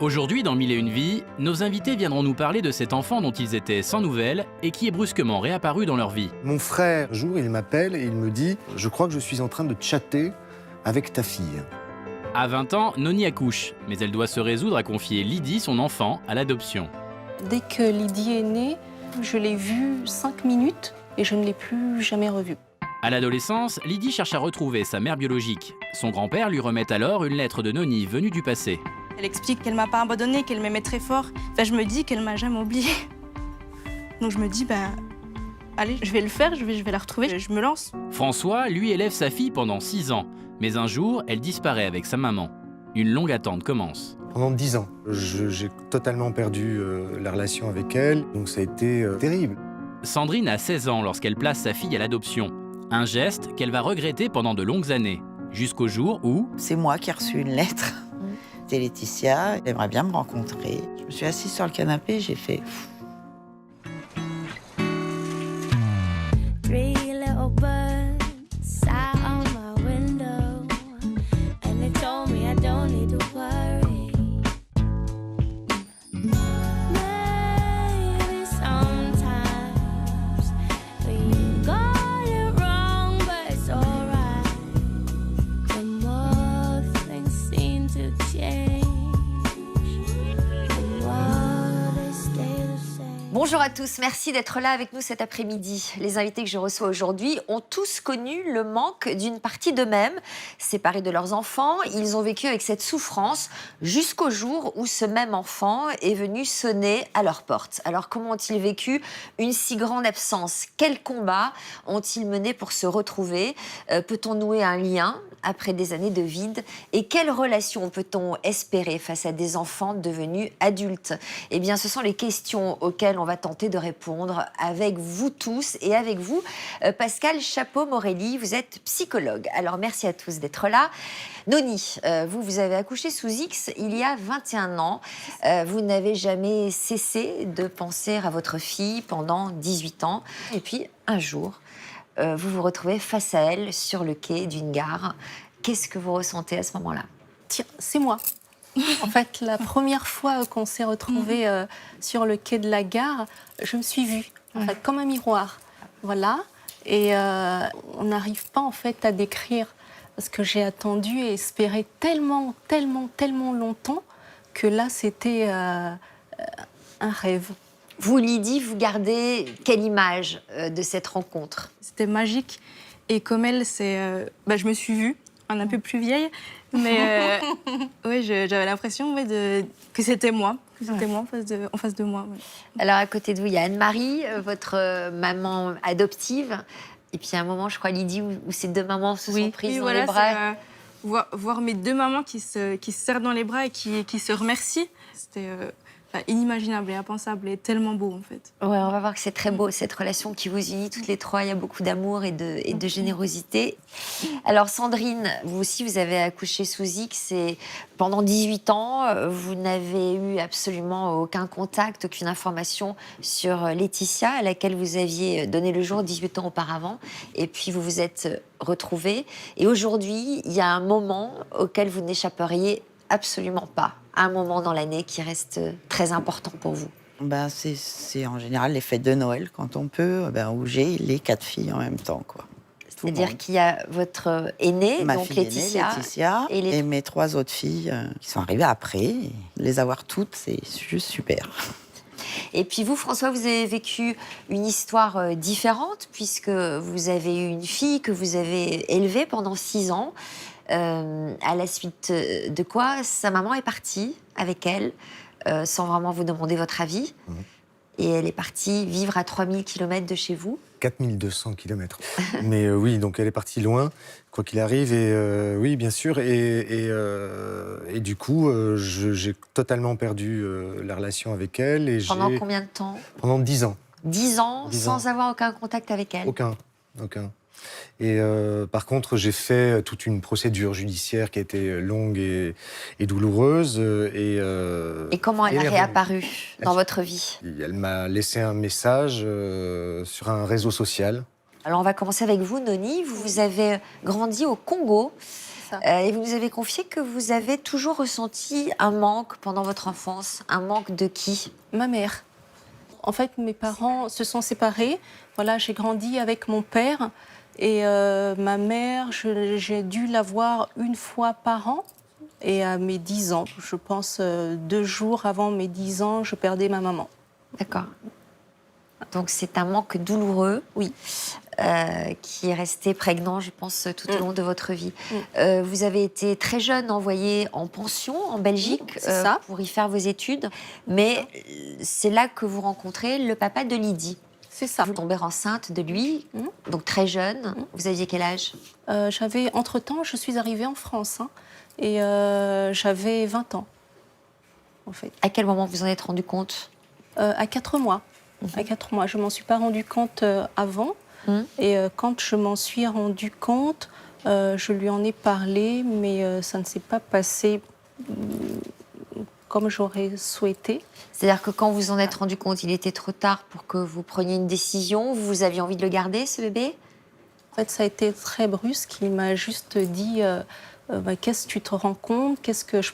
Aujourd'hui, dans Mille et une vies, nos invités viendront nous parler de cet enfant dont ils étaient sans nouvelles et qui est brusquement réapparu dans leur vie. Mon frère, un jour, il m'appelle et il me dit « Je crois que je suis en train de chatter avec ta fille. » À 20 ans, Noni accouche, mais elle doit se résoudre à confier Lydie, son enfant, à l'adoption. Dès que Lydie est née, je l'ai vue 5 minutes et je ne l'ai plus jamais revue. À l'adolescence, Lydie cherche à retrouver sa mère biologique. Son grand-père lui remet alors une lettre de Noni venue du passé. Elle explique qu'elle m'a pas abandonnée, qu'elle m'aimait très fort. Enfin, je me dis qu'elle m'a jamais oubliée. Donc je me dis, allez, je vais le faire, je vais la retrouver, je me lance. François, lui, élève sa fille pendant 6 ans. Mais un jour, elle disparaît avec sa maman. Une longue attente commence. Pendant 10 ans, j'ai totalement perdu la relation avec elle, donc ça a été terrible. Sandrine a 16 ans lorsqu'elle place sa fille à l'adoption. Un geste qu'elle va regretter pendant de longues années. Jusqu'au jour où... C'est moi qui ai reçu une lettre. C'est Laetitia, elle aimerait bien me rencontrer. Je me suis assise sur le canapé, j'ai fait... Three little birds sat on my window, and they told me I don't need to worry. Maybe sometimes we got it wrong, but it's alright. The more things seem to change, the more they stay the same. Bonjour à tous, merci d'être là avec nous cet après-midi. Les invités que je reçois aujourd'hui ont tous connu le manque d'une partie d'eux-mêmes. Séparés de leurs enfants, ils ont vécu avec cette souffrance jusqu'au jour où ce même enfant est venu sonner à leur porte. Alors comment ont-ils vécu une si grande absence? Quels combats ont-ils menés pour se retrouver? Peut-on nouer un lien après des années de vide? Et quelle relation peut-on espérer face à des enfants devenus adultes? Eh bien, ce sont les questions auxquelles on va tenter de répondre avec vous tous et avec vous, Pascal Chapeau-Morelli, vous êtes psychologue. Alors, merci à tous d'être là. Noni, vous avez accouché sous X il y a 21 ans. Vous n'avez jamais cessé de penser à votre fille pendant 18 ans. Et puis, un jour, vous vous retrouvez face à elle sur le quai d'une gare. Qu'est-ce que vous ressentez à ce moment-là? Tiens, c'est moi. En fait, la première fois qu'on s'est retrouvés sur le quai de la gare, je me suis vue, en fait, comme un miroir. Voilà. Et on n'arrive pas, en fait, à décrire ce que j'ai attendu et espéré tellement, tellement, tellement longtemps que là, c'était un rêve. Vous, Lydie, vous gardez quelle image de cette rencontre? C'était magique. Et comme elle, je me suis vue, un peu plus vieille. Mais ouais, j'avais l'impression que c'était moi. Moi en face de moi. Ouais. Alors, à côté de vous, il y a Anne-Marie, votre maman adoptive. Et puis, à un moment, je crois, Lydie, où ces deux mamans se sont prises dans les bras. Voir mes deux mamans qui se serrent dans les bras et qui se remercient, c'était inimaginable et impensable et tellement beau, en fait. Ouais, on va voir que c'est très beau, cette relation qui vous unit toutes les trois. Il y a beaucoup d'amour et de générosité. Alors, Sandrine, vous aussi, vous avez accouché sous X et pendant 18 ans, vous n'avez eu absolument aucun contact, aucune information sur Laetitia, à laquelle vous aviez donné le jour 18 ans auparavant. Et puis, vous vous êtes retrouvés. Et aujourd'hui, il y a un moment auquel vous n'échapperiez absolument pas. Un moment dans l'année qui reste très important pour vous. C'est en général les fêtes de Noël, quand on peut, où j'ai les 4 filles en même temps, quoi. C'est-à-dire qu'il y a votre aînée, ma donc fille Laetitia, et mes 3 autres filles qui sont arrivées après. Et les avoir toutes, c'est juste super. Et puis vous, François, vous avez vécu une histoire différente, puisque vous avez eu une fille que vous avez élevée pendant 6 ans. À la suite de quoi sa maman est partie avec elle, sans vraiment vous demander votre avis. Et elle est partie vivre à 3000 km de chez vous. 4200 km. Mais oui, donc elle est partie loin, quoi qu'il arrive. Et oui, bien sûr. Et du coup, j'ai totalement perdu la relation avec elle. Et pendant combien de temps? Pendant 10 ans. 10 ans, sans avoir aucun contact avec elle? Aucun. Et par contre, j'ai fait toute une procédure judiciaire qui a été longue et douloureuse. Et comment elle a réapparu dans votre vie? Elle m'a laissé un message sur un réseau social. Alors, on va commencer avec vous, Noni. Vous avez grandi au Congo. ça. Et vous nous avez confié que vous avez toujours ressenti un manque pendant votre enfance. Un manque de qui? Ma mère. En fait, mes parents se sont séparés. Voilà, j'ai grandi avec mon père. Et ma mère, j'ai dû la voir une fois par an. Et à mes 10 ans, je pense 2 jours avant mes 10 ans, je perdais ma maman. D'accord. Donc c'est un manque douloureux, Oui. qui est resté prégnant, je pense, tout au long de votre vie. Mm. Vous avez été très jeune envoyée en pension en Belgique c'est ça. pour y faire vos études, mais c'est là que vous rencontrez le papa de Lydie. C'est ça. Vous tombez enceinte de lui, donc très jeune. Vous aviez quel âge? Entre-temps, je suis arrivée en France. Hein, et j'avais 20 ans, en fait. À quel moment vous en êtes rendu compte? À 4 mois. À 4 mois. Je ne m'en suis pas rendu compte avant. Et quand je m'en suis rendu compte, je lui en ai parlé, mais ça ne s'est pas passé comme j'aurais souhaité. C'est-à-dire que quand vous en êtes rendu compte, il était trop tard pour que vous preniez une décision. Vous aviez envie de le garder, ce bébé? En fait, ça a été très brusque. Il m'a juste dit qu'est-ce que tu te rends compte? Qu'est-ce que je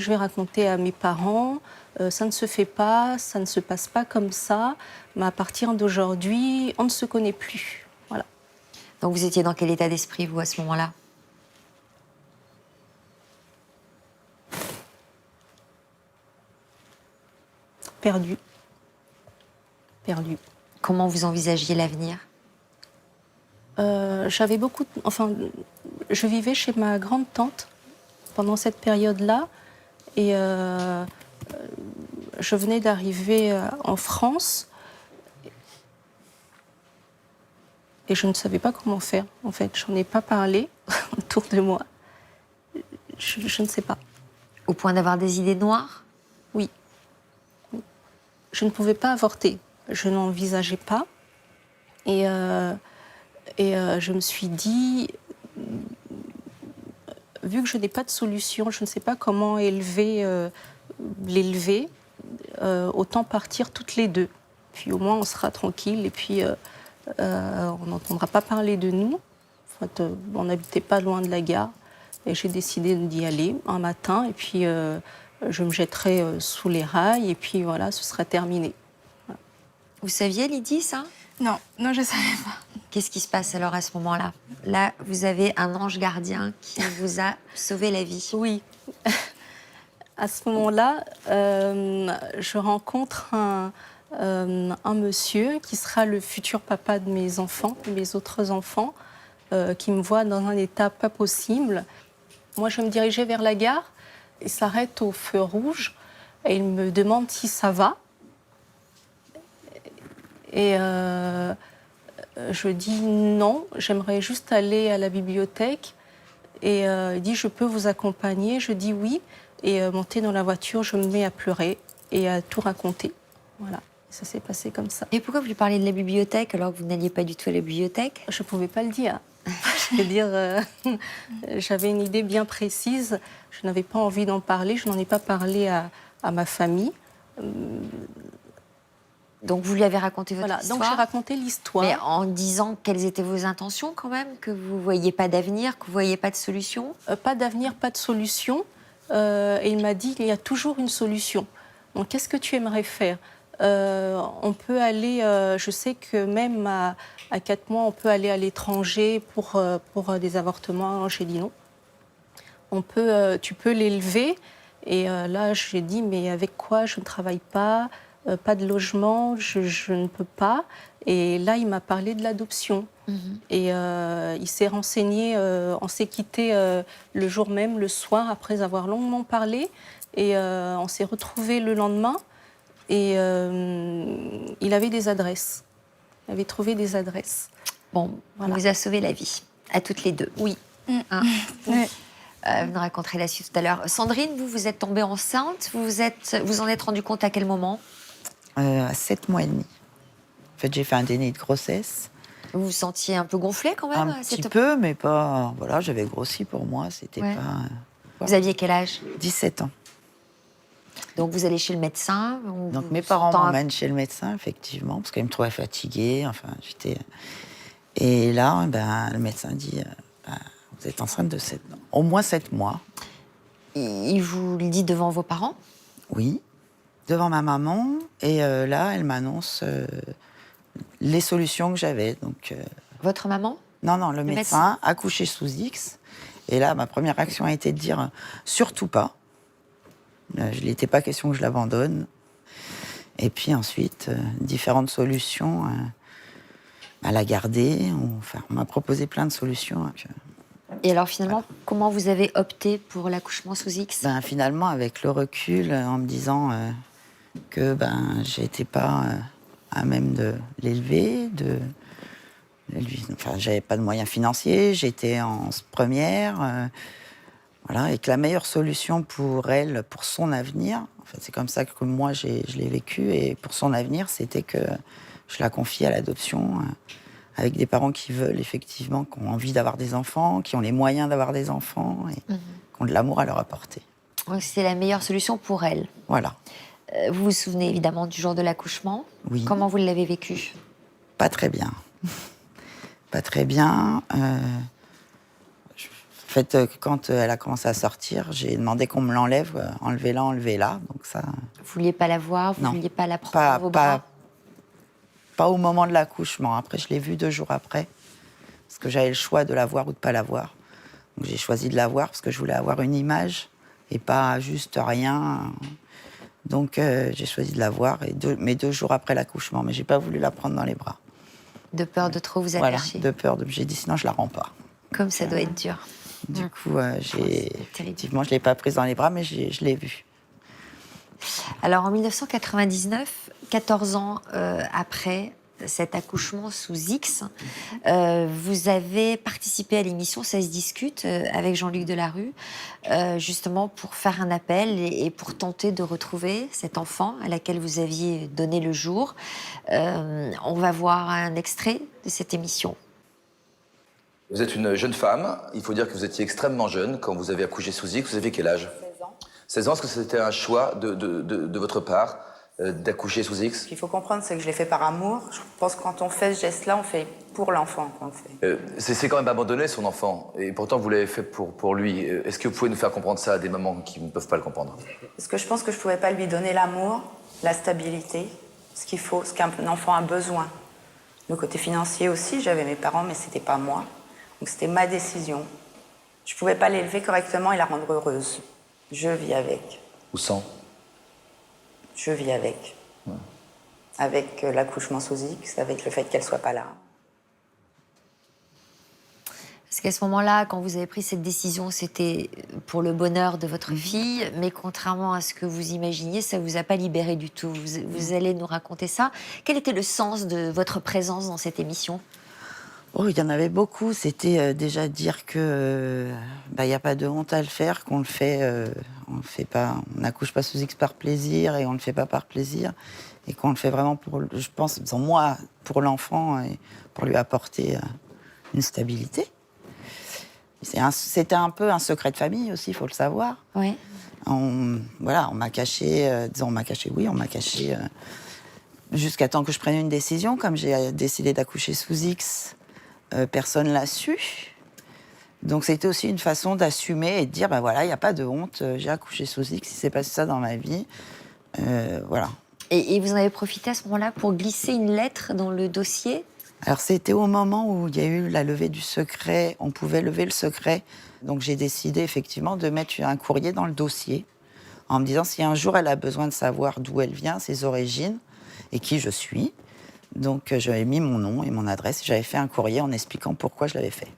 vais raconter à mes parents? Ça ne se fait pas, ça ne se passe pas comme ça. Mais à partir d'aujourd'hui, on ne se connaît plus. Voilà. Donc vous étiez dans quel état d'esprit, vous, à ce moment-là? Perdu. Perdu. Comment vous envisagiez l'avenir? J'avais je vivais chez ma grande tante pendant cette période-là et je venais d'arriver en France et je ne savais pas comment faire. En fait, j'en ai pas parlé autour de moi. Je ne sais pas. Au point d'avoir des idées noires? Oui. Je ne pouvais pas avorter. Je n'envisageais pas. Et je me suis dit, vu que je n'ai pas de solution, je ne sais pas comment l'élever, autant partir toutes les deux. Puis au moins on sera tranquille et puis on n'entendra pas parler de nous. En fait, on n'habitait pas loin de la gare et j'ai décidé d'y aller un matin et puis je me jetterai sous les rails et puis voilà, ce sera terminé. Voilà. Vous saviez, Lydie, ça? Non, non, je savais pas. Qu'est-ce qui se passe alors à ce moment-là? Là, vous avez un ange gardien qui vous a sauvé la vie. Oui. À ce moment-là, je rencontre un monsieur qui sera le futur papa de mes enfants, de mes autres enfants, qui me voit dans un état pas possible. Moi, je me dirigeais vers la gare. Il s'arrête au feu rouge et il me demande si ça va. Et je dis non, j'aimerais juste aller à la bibliothèque. Et il dit, je peux vous accompagner? Je dis oui. Et monter dans la voiture, je me mets à pleurer et à tout raconter. Voilà, ça s'est passé comme ça. Et pourquoi vous lui parlez de la bibliothèque alors que vous n'alliez pas du tout à la bibliothèque? Je ne pouvais pas le dire. Je veux dire, j'avais une idée bien précise. Je n'avais pas envie d'en parler. Je n'en ai pas parlé à ma famille. Donc vous lui avez raconté votre Voilà, histoire. donc j'ai raconté l'histoire. Mais en disant quelles étaient vos intentions quand même, que vous ne voyiez pas d'avenir, que vous ne voyiez pas de solution. Pas d'avenir, pas de solution. Et il m'a dit qu'il y a toujours une solution. Donc qu'est-ce que tu aimerais faire? On peut aller, je sais que même à 4 mois, on peut aller à l'étranger pour des avortements. J'ai dit non. Tu peux l'élever. Et là, j'ai dit, mais avec quoi? Je ne travaille pas. Pas de logement, je ne peux pas. Et là, il m'a parlé de l'adoption. Et il s'est renseigné, on s'est quitté le jour même, le soir, après avoir longuement parlé. Et on s'est retrouvés le lendemain. Et il avait des adresses. Il avait trouvé des adresses. Bon, Voilà. on vous a sauvé la vie, à toutes les deux. Oui. Hein. Ouais. Vous nous raconterez la suite tout à l'heure. Sandrine, vous êtes tombée enceinte. Vous en êtes rendu compte à quel moment? À 7 mois et demi. En fait, j'ai fait un déni de grossesse. Vous vous sentiez un peu gonflé quand même? Un petit peu, mais pas... Voilà, j'avais grossi pour moi, c'était Ouais. pas... Vous aviez quel âge? 17 ans. Donc vous allez chez le médecin. Donc mes parents m'emmènent chez le médecin, effectivement, parce qu'ils me trouvaient fatiguée. Enfin, j'étais... Et là, le médecin dit, vous êtes enceinte de au moins 7 mois. Il vous le dit devant vos parents? Oui, devant ma maman. Et là, elle m'annonce les solutions que j'avais. Donc, Votre maman? non, le médecin, accouché sous X. Et là, ma première réaction a été de dire surtout pas. Il n'était pas question que je l'abandonne. Et puis ensuite, différentes solutions à la garder. On m'a proposé plein de solutions. Et alors finalement, comment vous avez opté pour l'accouchement sous X? Finalement, avec le recul, en me disant que j'étais pas à même de l'élever, j'avais pas de moyens financiers, j'étais en première, voilà, et que la meilleure solution pour elle, pour son avenir, en fait, c'est comme ça que moi je l'ai vécu, et pour son avenir, c'était que je la confie à l'adoption avec des parents qui veulent effectivement, qui ont envie d'avoir des enfants, qui ont les moyens d'avoir des enfants et qui ont de l'amour à leur apporter. Donc c'est la meilleure solution pour elle. Voilà. Vous vous souvenez évidemment du jour de l'accouchement? Oui. Comment vous l'avez vécu? Pas très bien. Pas très bien. En fait, quand elle a commencé à sortir, j'ai demandé qu'on me l'enlève. Enlevez-la. Donc ça. Vous vouliez pas la voir? Vous Non. vouliez pas la prendre dans vos bras? Pas au moment de l'accouchement. Après, je l'ai vue 2 jours après. Parce que j'avais le choix de la voir ou de pas la voir. Donc j'ai choisi de la voir parce que je voulais avoir une image et pas juste rien. Donc j'ai choisi de la voir, mais 2 jours après l'accouchement. Mais j'ai pas voulu la prendre dans les bras. De peur de trop vous Voilà, attacher? de peur. J'ai dit sinon je la rends pas. Comme ça doit être dur. Du coup, effectivement, je l'ai pas prise dans les bras, mais je l'ai vue. Alors en 1999, 14 ans après cet accouchement sous X, vous avez participé à l'émission Ça se discute avec Jean-Luc Delarue, justement pour faire un appel et pour tenter de retrouver cet enfant à laquelle vous aviez donné le jour. On va voir un extrait de cette émission. Vous êtes une jeune femme, il faut dire que vous étiez extrêmement jeune quand vous avez accouché sous X. Vous avez quel âge? 16 ans. 16 ans, est-ce que c'était un choix de votre part d'accoucher sous X? Ce qu'il faut comprendre, c'est que je l'ai fait par amour. Je pense que quand on fait ce geste-là, on fait pour l'enfant qu'on le fait. C'est quand même abandonner son enfant, et pourtant vous l'avez fait pour lui. Est-ce que vous pouvez nous faire comprendre ça à des mamans qui ne peuvent pas le comprendre? Parce que je pense que je ne pouvais pas lui donner l'amour, la stabilité, ce qu'il faut, ce qu'un enfant a besoin. Le côté financier aussi, j'avais mes parents, mais ce n'était pas moi. Donc c'était ma décision. Je ne pouvais pas l'élever correctement et la rendre heureuse. Je vis avec. Ou sans? Je vis avec. Ouais. Avec l'accouchement sous X, avec le fait qu'elle ne soit pas là. Parce qu'à ce moment-là, quand vous avez pris cette décision, c'était pour le bonheur de votre fille, mais contrairement à ce que vous imaginiez, ça ne vous a pas libéré du tout. Vous allez nous raconter ça. Quel était le sens de votre présence dans cette émission? Oh, il y en avait beaucoup. C'était déjà dire que il n'y a pas de honte à le faire, qu'on le fait, on le fait pas, on n'accouche pas sous X par plaisir et on le fait pas par plaisir, et qu'on le fait vraiment pour, je pense, moi, pour l'enfant et pour lui apporter une stabilité. C'était un peu un secret de famille aussi, il faut le savoir. Oui. On m'a caché, jusqu'à temps que je prenne une décision. Comme j'ai décidé d'accoucher sous X, personne l'a su. Donc c'était aussi une façon d'assumer et de dire, il n'y a pas de honte, j'ai accouché sous X, il s'est passé ça dans ma vie. Voilà. Et vous en avez profité à ce moment-là pour glisser une lettre dans le dossier? Alors c'était au moment où il y a eu la levée du secret, on pouvait lever le secret. Donc j'ai décidé effectivement de mettre un courrier dans le dossier, en me disant si un jour elle a besoin de savoir d'où elle vient, ses origines, et qui je suis. Donc j'avais mis mon nom et mon adresse, j'avais fait un courrier en expliquant pourquoi je l'avais fait.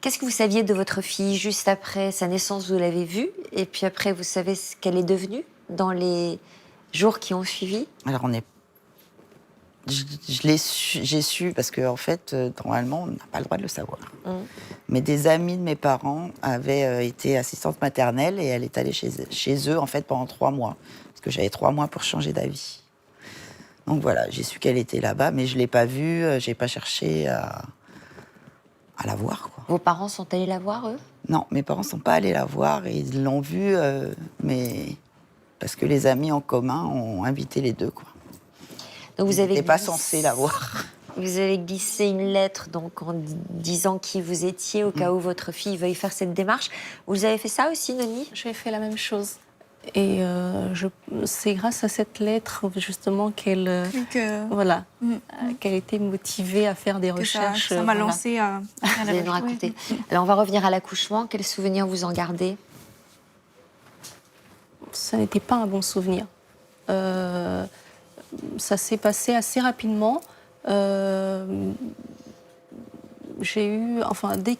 Qu'est-ce que vous saviez de votre fille juste après sa naissance? Vous l'avez vue, et puis après vous savez ce qu'elle est devenue dans les jours qui ont suivi? Alors j'ai su parce que en fait, normalement, on n'a pas le droit de le savoir. Mais des amis de mes parents avaient été assistantes maternelles et elle est allée chez eux en fait pendant 3 mois, parce que j'avais 3 mois pour changer d'avis. Donc voilà, j'ai su qu'elle était là-bas, mais je l'ai pas vue, j'ai pas cherché à la voir, quoi. Vos parents sont allés la voir, eux? Non, mes parents sont pas allés la voir et ils l'ont vue, mais parce que les amis en commun ont invité les deux, quoi. Donc vous avez pas censé la voir. Vous avez glissé une lettre donc en disant qui vous étiez au cas où votre fille veuille faire cette démarche. Vous avez fait ça aussi, Noni? J'ai fait la même chose. Et c'est grâce à cette lettre, justement, qu'elle qu'elle était motivée à faire des recherches. Ça m'a lancé à Vous allez nous raconter. Alors, on va revenir à l'accouchement. Quels souvenirs vous en gardez? Ça n'était pas un bon souvenir. Ça s'est passé assez rapidement. Dès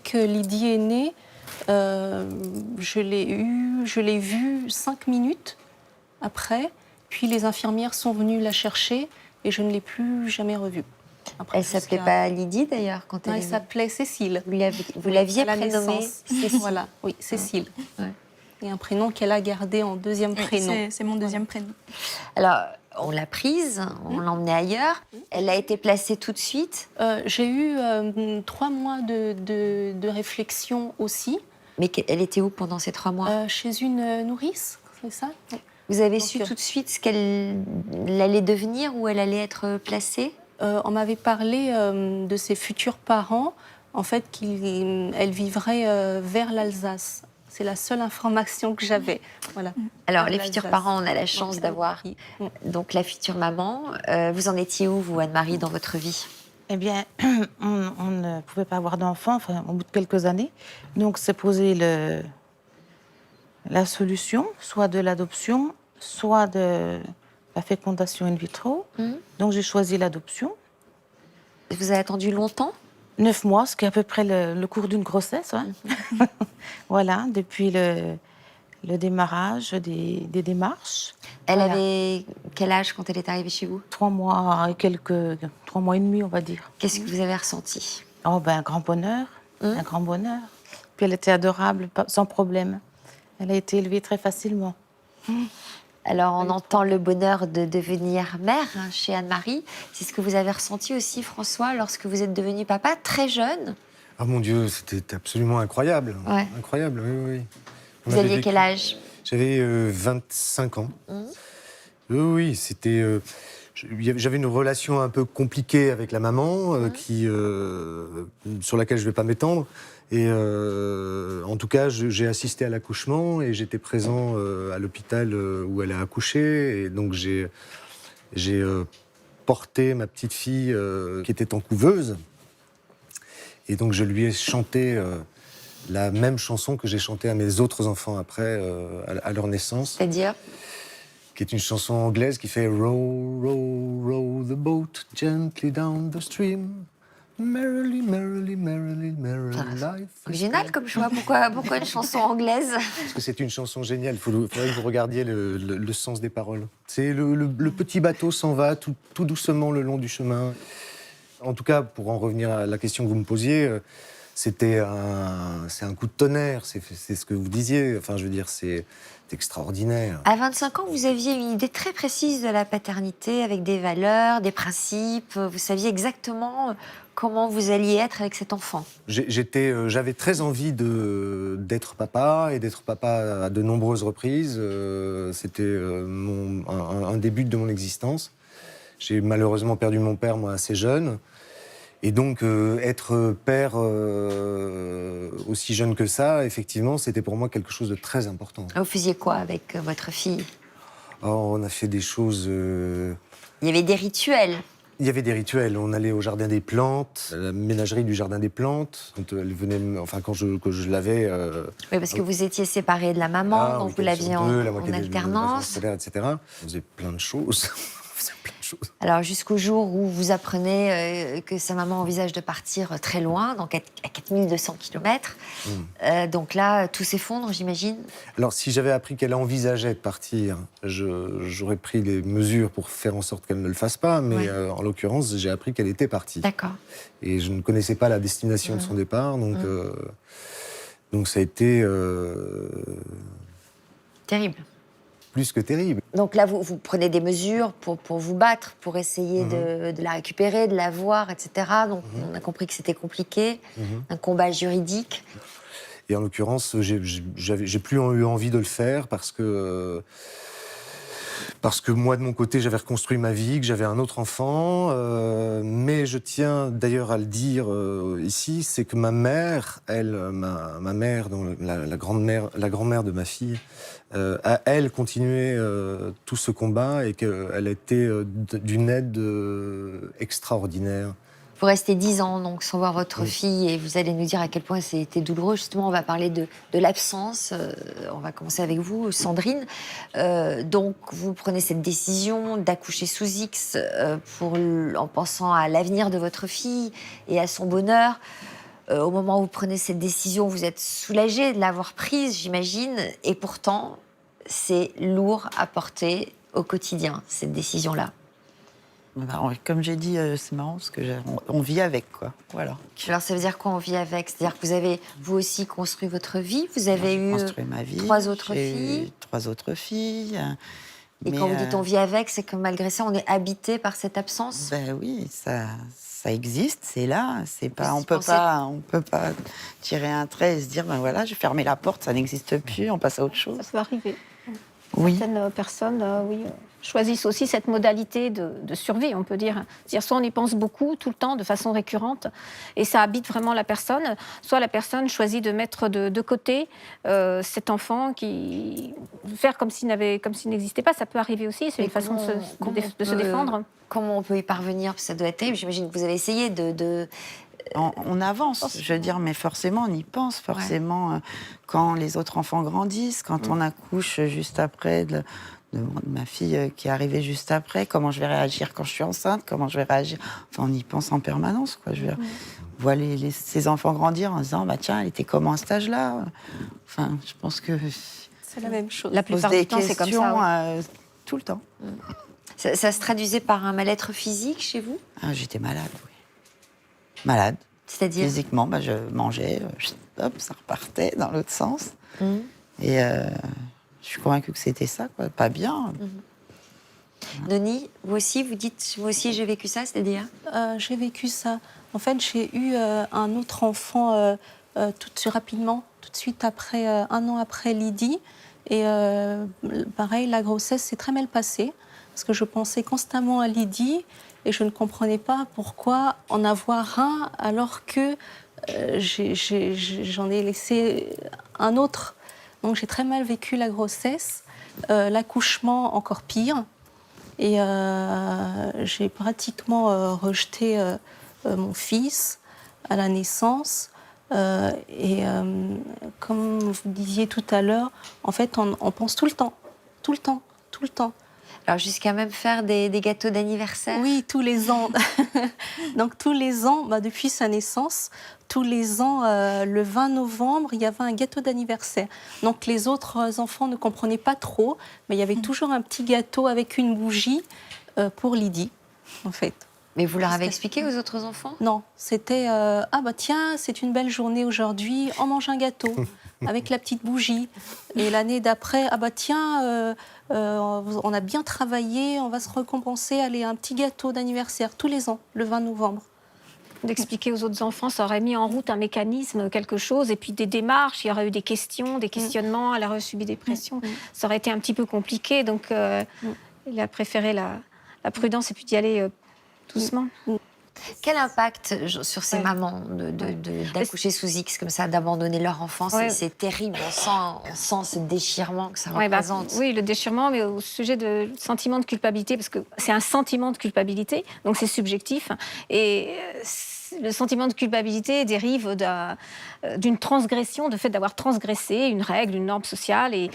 que Lydie est née, je l'ai vue 5 minutes après. Puis les infirmières sont venues la chercher et je ne l'ai plus jamais revue. Après, Elle s'appelait pas Lydie d'ailleurs quand Non, elle elle est née. s'appelait Cécile. Vous l'aviez À la prénommée naissance. Cécile. Voilà, oui, Cécile. Ouais. Et un prénom qu'elle a gardé en deuxième prénom. C'est mon deuxième prénom. Alors, on l'a prise, on l'a emmenée ailleurs. Elle a été placée tout de suite. J'ai eu 3 mois de réflexion aussi. Mais elle était où pendant ces 3 mois? Chez une nourrice, c'est ça? Vous avez Donc, su tout de suite ce qu'elle allait devenir, où elle allait être placée? On m'avait parlé de ses futurs parents, en fait, qu'elle vivrait vers l'Alsace. C'est la seule information que j'avais. Voilà. Alors, Vers les futurs l'Alsace. parents, on a la chance Donc, d'avoir donc la future maman. Vous en étiez où, vous, Anne-Marie, dans votre vie? Eh bien, on ne pouvait pas avoir d'enfant, enfin, au bout de quelques années. Donc, c'est posé la solution, soit de l'adoption, soit de la fécondation in vitro. Donc, j'ai choisi l'adoption. Vous avez attendu longtemps? 9 mois, ce qui est à peu près le cours d'une grossesse. Ouais. Voilà, depuis le démarrage des démarches. Elle Voilà. avait quel âge quand elle est arrivée chez vous? 3 mois et 3 mois et demi, on va dire. Qu'est-ce que vous avez ressenti? Oh, ben, un grand bonheur. Un grand bonheur. Puis elle était adorable, sans problème. Elle a été élevée très facilement. Alors, on entend le bonheur de devenir mère chez Anne-Marie. C'est ce que vous avez ressenti aussi, François, lorsque vous êtes devenu papa, très jeune. Ah mon Dieu, c'était absolument incroyable. Ouais. Incroyable, oui. On Vous avait aviez vécu- quel âge? J'avais 25 ans. Oui, c'était... j'avais une relation un peu compliquée avec la maman, sur laquelle je ne vais pas m'étendre. Et en tout cas, j'ai assisté à l'accouchement et j'étais présent à l'hôpital où elle a accouché. Et donc, j'ai porté ma petite fille qui était en couveuse. Et donc, je lui ai chanté la même chanson que j'ai chantée à mes autres enfants après, à leur naissance. C'est-à-dire? Qui est une chanson anglaise qui fait Row, row, row the boat gently down the stream. Merrily, merrily, merrily, merrily, life. Original comme choix. Pourquoi une chanson anglaise? Parce que c'est une chanson géniale. Il faudrait que vous regardiez le sens des paroles. C'est le petit bateau s'en va tout doucement le long du chemin. En tout cas, pour en revenir à la question que vous me posiez, c'est un coup de tonnerre. C'est ce que vous disiez. Enfin, je veux dire, c'est extraordinaire. À 25 ans, vous aviez une idée très précise de la paternité, avec des valeurs, des principes. Vous saviez exactement comment vous alliez être avec cet enfant. J'avais très envie d'être papa et d'être papa à de nombreuses reprises. C'était un des buts de mon existence. J'ai malheureusement perdu mon père, moi, assez jeune. Et donc, être père aussi jeune que ça, effectivement, c'était pour moi quelque chose de très important. Vous faisiez quoi avec votre fille? On a fait des choses... Il y avait des rituels. Il y avait des rituels. On allait au jardin des plantes, à la ménagerie du jardin des plantes. Quand elle venait, quand je l'avais... Oui, parce que vous étiez séparés de la maman, donc vous l'aviez en alternance. Etc. On faisait plein de choses. Alors, jusqu'au jour où vous apprenez que sa maman envisage de partir très loin, donc à 4200 km. Donc là, tout s'effondre, j'imagine. Alors, si j'avais appris qu'elle envisageait de partir, j'aurais pris les mesures pour faire en sorte qu'elle ne le fasse pas. Mais en l'occurrence, j'ai appris qu'elle était partie. D'accord. Et je ne connaissais pas la destination de son départ. Donc ça a été... Terrible. Plus que terrible. Donc là, vous prenez des mesures pour vous battre, pour essayer de la récupérer, de la voir, etc. Donc on a compris que c'était compliqué, un combat juridique. Et en l'occurrence, j'ai plus eu envie de le faire parce que parce que moi, de mon côté, j'avais reconstruit ma vie, que j'avais un autre enfant. Mais je tiens d'ailleurs à le dire ici, c'est que ma mère, ma mère, donc la grand-mère de ma fille, a, elle, continué tout ce combat et qu'elle a été d'une aide extraordinaire. Vous restez 10 ans donc sans voir votre fille et vous allez nous dire à quel point c'était douloureux. Justement, on va parler de l'absence. On va commencer avec vous, Sandrine. Donc, vous prenez cette décision d'accoucher sous X en pensant à l'avenir de votre fille et à son bonheur. Au moment où vous prenez cette décision, vous êtes soulagée de l'avoir prise, j'imagine. Et pourtant, c'est lourd à porter au quotidien, cette décision-là. Comme j'ai dit, c'est marrant parce que on vit avec, quoi. Voilà. Alors, ça veut dire quoi, on vit avec? C'est-à-dire que vous avez, vous aussi, construit votre vie. Vous avez eu construit ma vie. 3 autres J'ai filles. eu 3 autres filles. Et quand vous dites on vit avec, c'est que malgré ça, on est habité par cette absence? Ben oui, ça existe, c'est là. C'est pas, Vous on peut pas tirer un trait et se dire, ben voilà, j'ai fermé la porte, ça n'existe plus, on passe à autre chose. Ça peut arriver. Oui. Certaines personnes choisissent aussi cette modalité de survie, on peut dire. C'est-à-dire soit on y pense beaucoup, tout le temps, de façon récurrente, et ça habite vraiment la personne, soit la personne choisit de mettre de côté cet enfant, faire comme s'il n'existait pas. Ça peut arriver aussi, c'est une façon de se défendre. Comment on peut y parvenir? Ça doit être terrible. J'imagine que vous avez essayé de... On avance, je veux dire, mais forcément, on y pense. Forcément, quand les autres enfants grandissent, quand on accouche juste après de ma fille qui est arrivée juste après, comment je vais réagir quand je suis enceinte, comment je vais réagir. Enfin, on y pense en permanence, quoi. Je veux dire, on voit ces enfants grandir en se disant, bah tiens, elle était comment à cet âge-là? Enfin, je pense que... C'est la même chose. La plupart du temps, c'est comme ça. Tout le temps. Ça se traduisait par un mal-être physique chez vous? J'étais malade, oui. Malade. C'est-à-dire? Physiquement, je mangeais, hop, ça repartait dans l'autre sens. Et je suis convaincue que c'était ça, quoi. Pas bien. Noni, vous aussi, vous dites, moi aussi j'ai vécu ça, c'est-à-dire? J'ai vécu ça. En fait, j'ai eu un autre enfant tout rapidement, tout de suite après, 1 an après Lydie. Et pareil, la grossesse s'est très mal passée, parce que je pensais constamment à Lydie, et je ne comprenais pas pourquoi en avoir un alors que j'en ai laissé un autre. Donc j'ai très mal vécu la grossesse, l'accouchement encore pire. Et j'ai pratiquement rejeté mon fils à la naissance. Et comme vous disiez tout à l'heure, en fait, on pense tout le temps. Alors jusqu'à même faire des gâteaux d'anniversaire? Oui, tous les ans. Donc tous les ans, depuis sa naissance, tous les ans, le 20 novembre, il y avait un gâteau d'anniversaire. Donc les autres enfants ne comprenaient pas trop, mais il y avait toujours un petit gâteau avec une bougie pour Lydie, en fait. Mais vous leur avez expliqué aux autres enfants? Non, c'était tiens, c'est une belle journée aujourd'hui, on mange un gâteau avec la petite bougie. Et l'année d'après, tiens, on a bien travaillé, on va se récompenser, allez, un petit gâteau d'anniversaire tous les ans, le 20 novembre. D'expliquer aux autres enfants, ça aurait mis en route un mécanisme, quelque chose, et puis des démarches, il y aurait eu des questions, des questionnements, elle aurait subi des pressions. Ça aurait été un petit peu compliqué, donc il a préféré la prudence et puis d'y aller doucement. Quel impact sur ces mamans d'accoucher sous X comme ça, d'abandonner leur enfant? C'est terrible, on sent ce déchirement que ça représente. Oui, le déchirement, mais au sujet du sentiment de culpabilité, parce que c'est un sentiment de culpabilité, donc c'est subjectif. Et le sentiment de culpabilité dérive d'une transgression, du fait d'avoir transgressé une règle, une norme sociale, et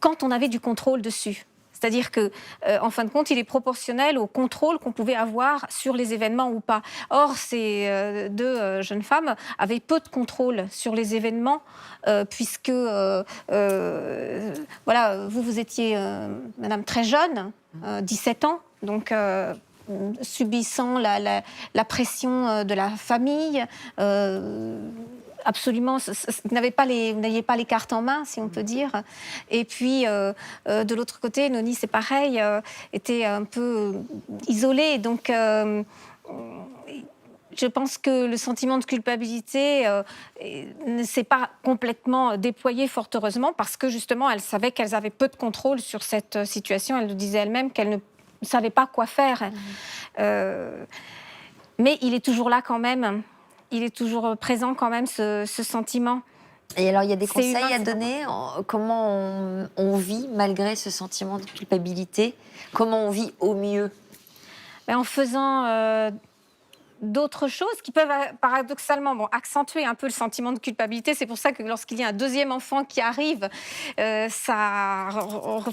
quand on avait du contrôle dessus. C'est-à-dire que, en fin de compte, il est proportionnel au contrôle qu'on pouvait avoir sur les événements ou pas. Or, ces 2 jeunes femmes avaient peu de contrôle sur les événements, puisque, vous étiez, madame, très jeune, 17 ans, donc subissant la pression de la famille. Absolument, vous n'aviez pas les cartes en main, si on peut dire. Et puis, de l'autre côté, Noni, c'est pareil, était un peu isolée. Donc, Je pense que le sentiment de culpabilité ne s'est pas complètement déployé, fort heureusement, parce que justement, elles savaient qu'elles avaient peu de contrôle sur cette situation. Elles le disaient elles-mêmes qu'elles ne savaient pas quoi faire. Mais il est toujours là quand même. Il est toujours présent quand même, ce sentiment. Et alors, il y a des C'est conseils humain, à c'est donner comment on vit malgré ce sentiment de culpabilité? Comment on vit au mieux? En faisant d'autres choses qui peuvent paradoxalement accentuer un peu le sentiment de culpabilité. C'est pour ça que lorsqu'il y a un deuxième enfant qui arrive, ça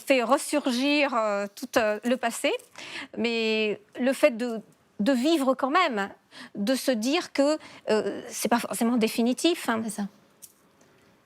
fait ressurgir tout le passé. Mais le fait de vivre quand même, de se dire que c'est pas forcément définitif. C'est ça.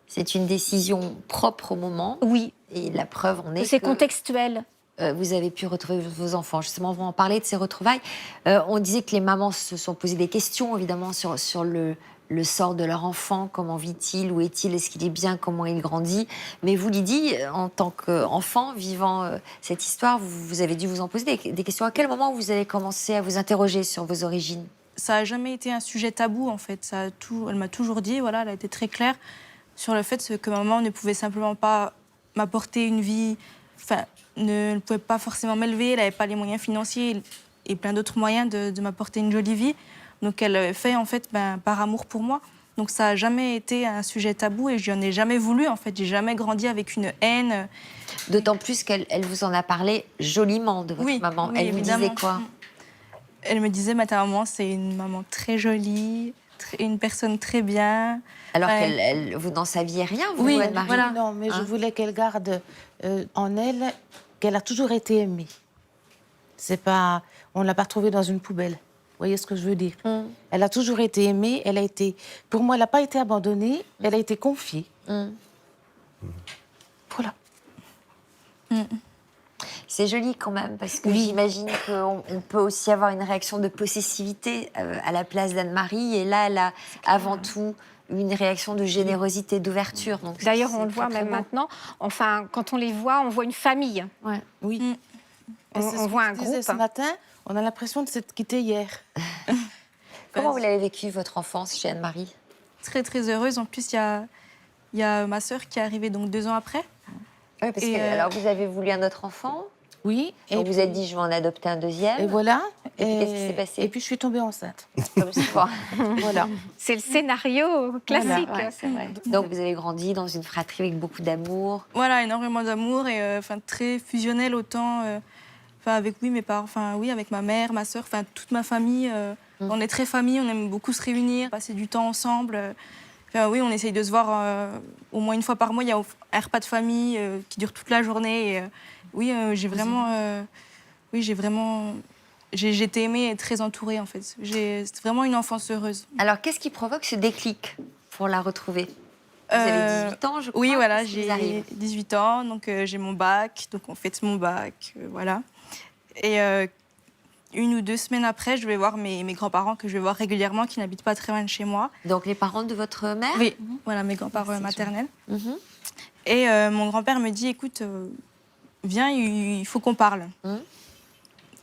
C'est une décision propre au moment. Oui. Et la preuve en est C'est que contextuel. vous avez pu retrouver vos enfants. Justement, on va en parler de ces retrouvailles. On disait que les mamans se sont posées des questions, évidemment, sur le sort de leur enfant. Comment vit-il? Où est-il? Est-ce qu'il est bien? Comment il grandit? Mais vous, Lydie, en tant qu'enfant vivant cette histoire, vous avez dû vous en poser des questions. À quel moment vous avez commencé à vous interroger sur vos origines? Ça n'a jamais été un sujet tabou, en fait. Elle m'a toujours dit, voilà, elle a été très claire sur le fait que maman ne pouvait simplement pas m'apporter une vie, enfin, ne pouvait pas forcément m'élever, elle n'avait pas les moyens financiers et plein d'autres moyens de m'apporter une jolie vie. Donc elle fait, en fait, par amour pour moi. Donc ça n'a jamais été un sujet tabou et je n'en ai jamais voulu, en fait. J'ai jamais grandi avec une haine. D'autant plus qu'elle vous en a parlé joliment de votre maman. Oui, elle vous évidemment. disait quoi? Elle me disait, ta maman, c'est une maman très jolie, une personne très bien. Alors vous n'en saviez rien, vous, Oui, Anne-Marie? voilà. Non, mais je voulais qu'elle garde en elle qu'elle a toujours été aimée. C'est pas, on ne l'a pas retrouvée dans une poubelle. Vous voyez ce que je veux dire? Elle a toujours été aimée. Elle a été, pour moi, elle n'a pas été abandonnée. Elle a été confiée. Voilà. C'est joli quand même, parce que j'imagine qu'on peut aussi avoir une réaction de possessivité à la place d'Anne-Marie. Et là, elle a avant tout une réaction de générosité, d'ouverture. D'ailleurs, on le voit même maintenant. Enfin, quand on les voit, on voit une famille. Ouais. Oui. On voit un groupe. Ce matin, on a l'impression de s'être quitté hier. Comment vous l'avez vécu, votre enfance, chez Anne-Marie? Très, très heureuse. En plus, il y a ma sœur qui est arrivée donc 2 ans après. Oui, parce que alors vous avez voulu un autre enfant? Oui. Et vous êtes dit, je vais en adopter un deuxième. Et voilà. Et puis, qu'est-ce qui s'est passé? Et puis, je suis tombée enceinte. Comme souvent. Voilà. C'est le scénario classique. Voilà, ouais, c'est vrai. Donc, vous avez grandi dans une fratrie avec beaucoup d'amour. Voilà, énormément d'amour et très fusionnel autant avec mes parents, avec ma mère, ma sœur, toute ma famille. On est très famille, on aime beaucoup se réunir, passer du temps ensemble. Oui, on essaye de se voir au moins une fois par mois. Il y a un repas de famille qui dure toute la journée. Et, j'ai été aimée et très entourée, en fait. C'est vraiment une enfance heureuse. Alors, qu'est-ce qui provoque ce déclic pour la retrouver? Vous avez 18 ans, je crois. Oui, voilà, j'ai 18 ans, donc j'ai mon bac, donc on fête mon bac, voilà. Et 1 ou 2 semaines après, je vais voir mes grands-parents que je vais voir régulièrement, qui n'habitent pas très loin de chez moi. Donc les parents de votre mère? Oui, voilà, mes grands-parents maternels. Et mon grand-père me dit, écoute, viens, il faut qu'on parle.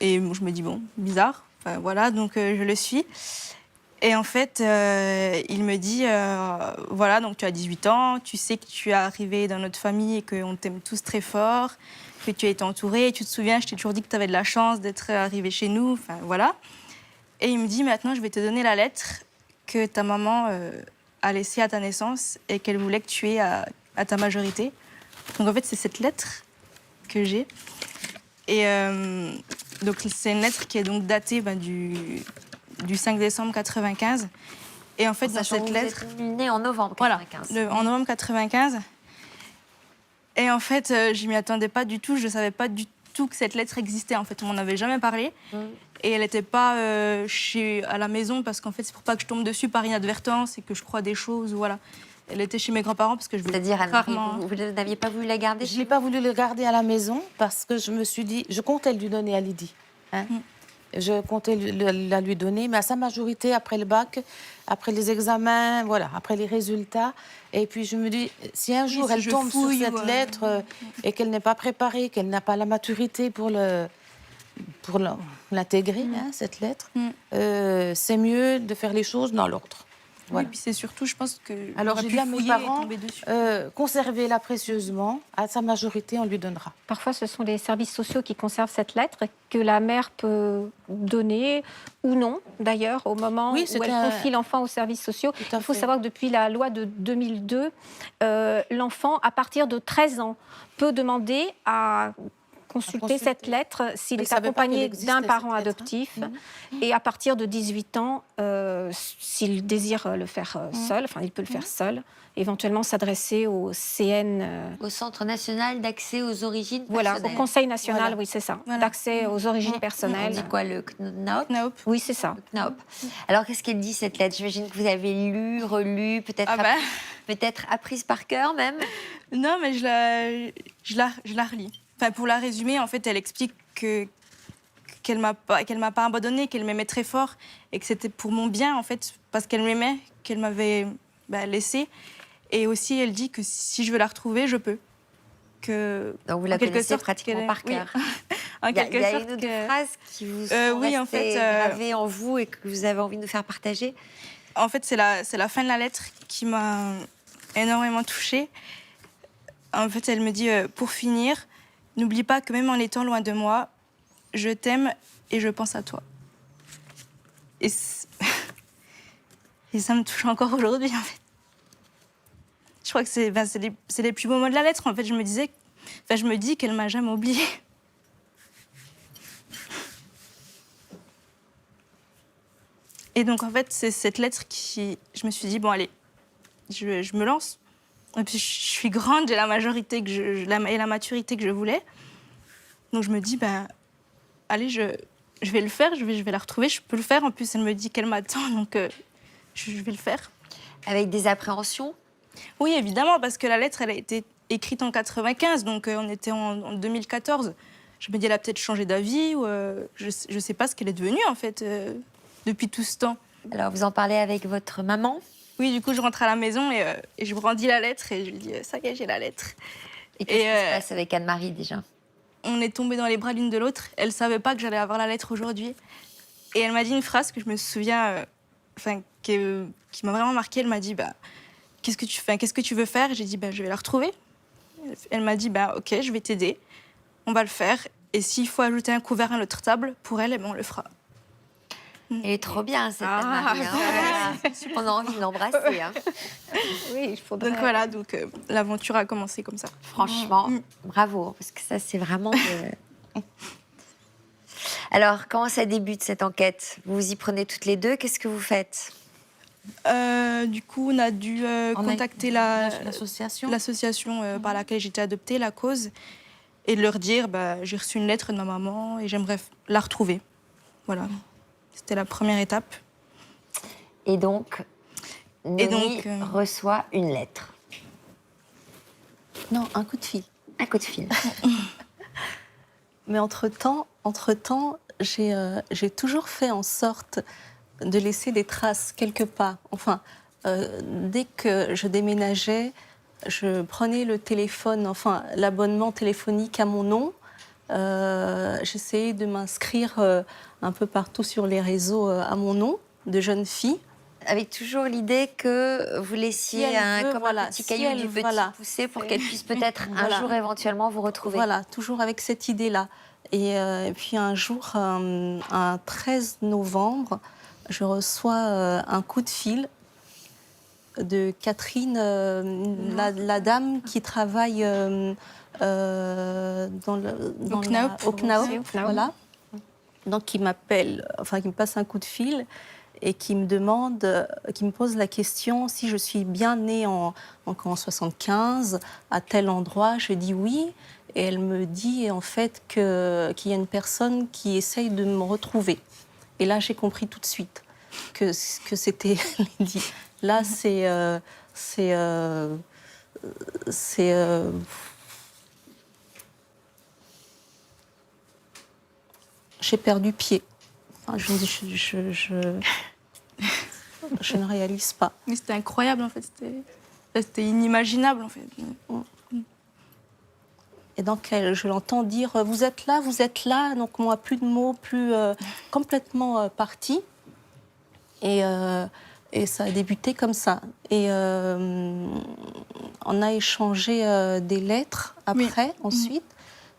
Et je me dis, bon, bizarre. Voilà, donc je le suis. Et en fait, il me dit, voilà, donc tu as 18 ans, tu sais que tu es arrivé dans notre famille et qu'on t'aime tous très fort, que tu as été entourée. Et tu te souviens, je t'ai toujours dit que tu avais de la chance d'être arrivé chez nous. Voilà. Et il me dit, maintenant, je vais te donner la lettre que ta maman a laissée à ta naissance et qu'elle voulait que tu aies à ta majorité. Donc, en fait, c'est cette lettre que j'ai. Et donc, c'est une lettre qui est donc datée du 5 décembre 95. Et en fait, dans cette lettre... Vous êtes née en novembre 95. Voilà, en novembre 95. Et en fait, je m'y attendais pas du tout. Je savais pas du tout que cette lettre existait. En fait, on m'en avait jamais parlé. Et elle n'était pas à la maison parce qu'en fait, c'est pour pas que je tombe dessus par inadvertance et que je croie des choses. Voilà. Elle était chez mes grands-parents parce que je voulais rarement... vous n'aviez pas voulu la garder? Je n'ai pas voulu la garder à la maison parce que je me suis dit... Je comptais lui donner à Lydie. Je comptais la lui donner, mais à sa majorité, après le bac, après les examens, voilà, après les résultats. Et puis je me dis, si un jour elle tombe sur cette lettre et qu'elle n'est pas préparée, qu'elle n'a pas la maturité pour pour l'intégrer, cette lettre, c'est mieux de faire les choses dans l'ordre. Oui, puis c'est surtout, je pense que. Alors, j'ai dit à mes fouiller et parents, tomber dessus. conservez-la précieusement, à sa majorité, on lui donnera. Parfois, ce sont les services sociaux qui conservent cette lettre que la mère peut donner ou non, d'ailleurs, au moment Oui, où c'était elle confie l'enfant aux services sociaux. à Il faut fait. savoir que depuis la loi de 2002, l'enfant, à partir de 13 ans, peut demander à consulter cette lettre s'il Mais est je savais pas accompagné qu'elle existait, d'un cette parent lettre, hein. adoptif. Et à partir de 18 ans, s'il désire le faire seul, enfin, il peut le faire seul, éventuellement s'adresser au CN. Au Centre national d'accès aux origines Voilà, au personnelles. Conseil national, Voilà. oui, c'est ça, Voilà. d'accès aux origines On personnelles. dit quoi, le CNAOP? Knaop. Oui, c'est ça. CNAOP. Alors, qu'est-ce qu'elle dit, cette lettre? J'imagine que vous avez lu, relu, peut-être Ah bah. peut-être apprise par cœur même. Non, mais je la relis. Enfin, pour la résumer, en fait, elle explique qu'elle m'a pas abandonnée, qu'elle m'aimait très fort et que c'était pour mon bien, en fait, parce qu'elle m'aimait, qu'elle m'avait laissée. Et aussi, elle dit que si je veux la retrouver, je peux. Donc, vous la en quelque connaissez sorte, pratiquement qu'elle- par oui. cœur. En Il y a quelque sorte une ou deux que- phrases qui vous sont oui, en restées fait, gravées en vous et que vous avez envie de nous faire partager. En fait, c'est la fin de la lettre qui m'a énormément touchée. En fait, elle me dit, pour finir, n'oublie pas que même en étant loin de moi, je t'aime et je pense à toi. Et, et ça me touche encore aujourd'hui, en fait. Je crois que c'est les plus beaux mots de la lettre. En fait, je me dis qu'elle m'a jamais oubliée. Et donc, en fait, c'est cette lettre qui... Je me suis dit, bon, allez, je me lance. Et puis, je suis grande, j'ai la majorité et la maturité que je voulais. Donc, je me dis, ben, allez, je vais le faire, je vais la retrouver, je peux le faire. En plus, elle me dit qu'elle m'attend, donc je vais le faire. Avec des appréhensions? Oui, évidemment, parce que la lettre, elle a été écrite en 95, donc on était en 2014. Je me dis, elle a peut-être changé d'avis, ou je sais pas ce qu'elle est devenue, en fait, depuis tout ce temps. Alors, vous en parlez avec votre maman? Oui, du coup, je rentre à la maison et je brandis la lettre et je lui dis, ça y est, j'ai la lettre. Et qu'est-ce qui se passe avec Anne-Marie, déjà? On est tombés dans les bras l'une de l'autre. Elle savait pas que j'allais avoir la lettre aujourd'hui. Et elle m'a dit une phrase que je me souviens, qui m'a vraiment marquée. Elle m'a dit, bah, qu'est-ce que tu veux faire? Et j'ai dit, bah, je vais la retrouver. Elle m'a dit, bah, ok, je vais t'aider. On va le faire. Et s'il faut ajouter un couvert à notre table, pour elle, eh ben, on le fera. Elle est trop bien, cette Anne-Marie. Hein. On a envie de l'embrasser. Hein. Oui, il faudrait... Donc voilà, l'aventure a commencé comme ça. Franchement, bravo, parce que ça, c'est vraiment... Alors, comment ça débute, cette enquête? Vous vous y prenez toutes les deux, qu'est-ce que vous faites? Du coup, on a dû contacter l'association par laquelle j'étais adoptée, la cause, et leur dire, bah, j'ai reçu une lettre de ma maman et j'aimerais la retrouver. Voilà. C'était la première étape. Et donc, Noémie reçoit une lettre. Non, un coup de fil. Un coup de fil. Mais entre-temps, j'ai toujours fait en sorte de laisser des traces quelque part. Enfin, dès que je déménageais, je prenais le téléphone, enfin l'abonnement téléphonique à mon nom. J'essayais de m'inscrire un peu partout sur les réseaux à mon nom de jeune fille. Avec toujours l'idée que vous laissiez un petit caillou du petit poussé pour qu'elle puisse peut-être un jour éventuellement vous retrouver. Voilà, toujours avec cette idée-là. Et puis un jour, un 13 novembre, je reçois un coup de fil de Catherine, la dame qui travaille au CNAOP. Voilà. Donc qui m'appelle, enfin qui me passe un coup de fil et qui me demande, qui me pose la question si je suis bien née en 75 à tel endroit. Je dis oui. Et elle me dit en fait qu'il y a une personne qui essaye de me retrouver. Et là, j'ai compris tout de suite que c'était Lydie. Là, j'ai perdu pied. Enfin, je ne réalise pas. Mais c'était incroyable, en fait. C'était inimaginable, en fait. Et donc, je l'entends dire « Vous êtes là ». Donc, moi, plus de mots, complètement parti. Et ça a débuté comme ça. Et on a échangé des lettres après, ensuite.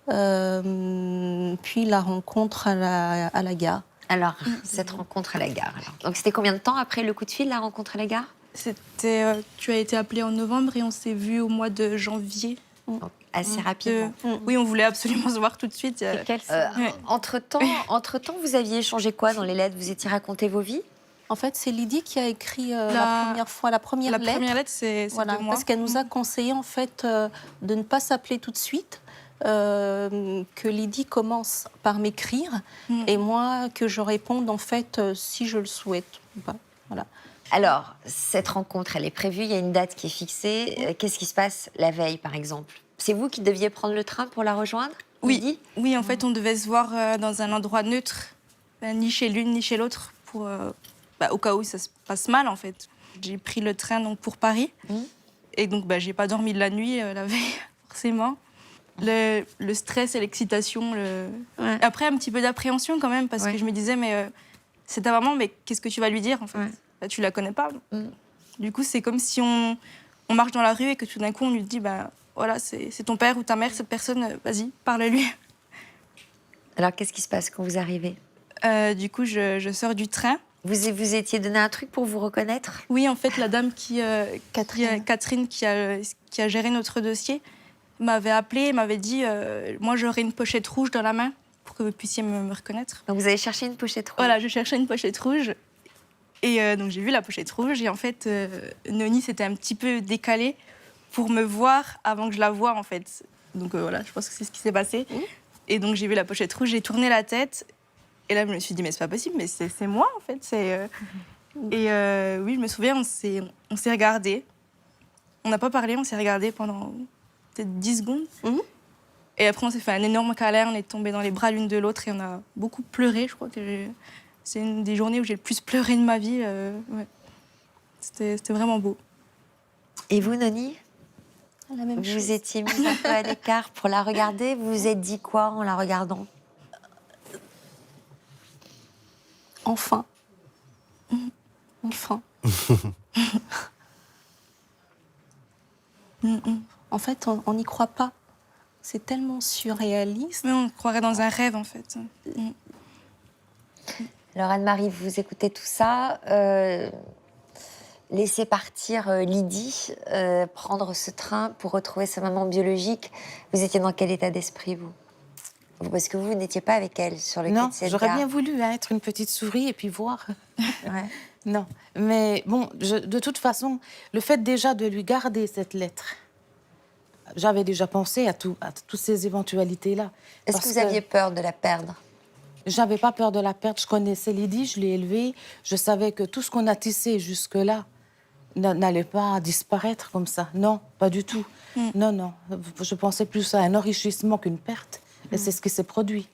Puis la rencontre à la gare. Alors, cette rencontre à la gare. Alors. Donc, c'était combien de temps après le coup de fil, la rencontre à la gare? C'était, tu as été appelée en novembre et on s'est vu au mois de janvier. Donc, assez rapidement. Oui, on voulait absolument se voir tout de suite. Entre-temps, vous aviez échangé quoi dans les lettres? Vous étiez raconté vos vies? En fait, c'est Lydie qui a écrit la première lettre. La première lettre, c'est voilà, de moi. parce qu'elle nous a conseillé en fait de ne pas s'appeler tout de suite, que Lydie commence par m'écrire et moi que je réponde en fait si je le souhaite. Voilà. Alors, cette rencontre, elle est prévue, il y a une date qui est fixée. Qu'est-ce qui se passe la veille, par exemple? C'est vous qui deviez prendre le train pour la rejoindre? Oui, en fait, on devait se voir dans un endroit neutre, ni chez l'une ni chez l'autre, pour au cas où ça se passe mal, en fait. J'ai pris le train donc, pour Paris, et donc j'ai pas dormi de la nuit la veille, forcément. Le stress et l'excitation, après un petit peu d'appréhension quand même, parce que je me disais, mais c'est ta maman, mais qu'est-ce que tu vas lui dire, en fait? Tu la connais pas. Du coup, c'est comme si on marche dans la rue et que tout d'un coup, on lui dit, voilà, c'est ton père ou ta mère, cette personne, vas-y, parle-lui. Alors, qu'est-ce qui se passe quand vous arrivez? Du coup, je sors du train. Vous étiez donné un truc pour vous reconnaître? Oui, en fait, la dame Catherine, qui a géré notre dossier, m'avait appelée et m'avait dit moi, j'aurai une pochette rouge dans la main pour que vous puissiez me reconnaître. Donc, vous avez cherché une pochette rouge? Voilà, je cherchais une pochette rouge. Et donc, j'ai vu la pochette rouge. Et en fait, Noni s'était un petit peu décalée pour me voir avant que je la voie, en fait. Donc, voilà, je pense que c'est ce qui s'est passé. Et donc, j'ai vu la pochette rouge, j'ai tourné la tête. Et là, je me suis dit, mais c'est pas possible, mais c'est moi, en fait. Et oui, je me souviens, on s'est regardés. On n'a pas parlé, on s'est regardés pendant peut-être 10 secondes. Et après, on s'est fait un énorme câlin, on est tombés dans les bras l'une de l'autre et on a beaucoup pleuré. Je crois que c'est une des journées où j'ai le plus pleuré de ma vie. C'était vraiment beau. Et vous, Noni? La même chose. Vous étiez mise un peu à l'écart pour la regarder. Vous vous êtes dit quoi en la regardant? Enfin. Enfin. En fait, on n'y croit pas. C'est tellement surréaliste. Mais on croirait dans un rêve, en fait. Alors, Anne-Marie, vous écoutez tout ça. Laissez partir Lydie, prendre ce train pour retrouver sa maman biologique. Vous étiez dans quel état d'esprit, vous? Parce que vous n'étiez pas avec elle sur le quai de cette gare. Non, j'aurais bien voulu être une petite souris et puis voir. Ouais. Non, mais bon, de toute façon, le fait déjà de lui garder cette lettre, j'avais déjà pensé à toutes ces éventualités-là. Est-ce que vous aviez peur de la perdre? J'avais pas peur de la perdre. Je connaissais Lydie, je l'ai élevée. Je savais que tout ce qu'on a tissé jusque-là n'allait pas disparaître comme ça. Non, pas du tout. Non. Je pensais plus à un enrichissement qu'une perte. Et c'est ce qui s'est produit.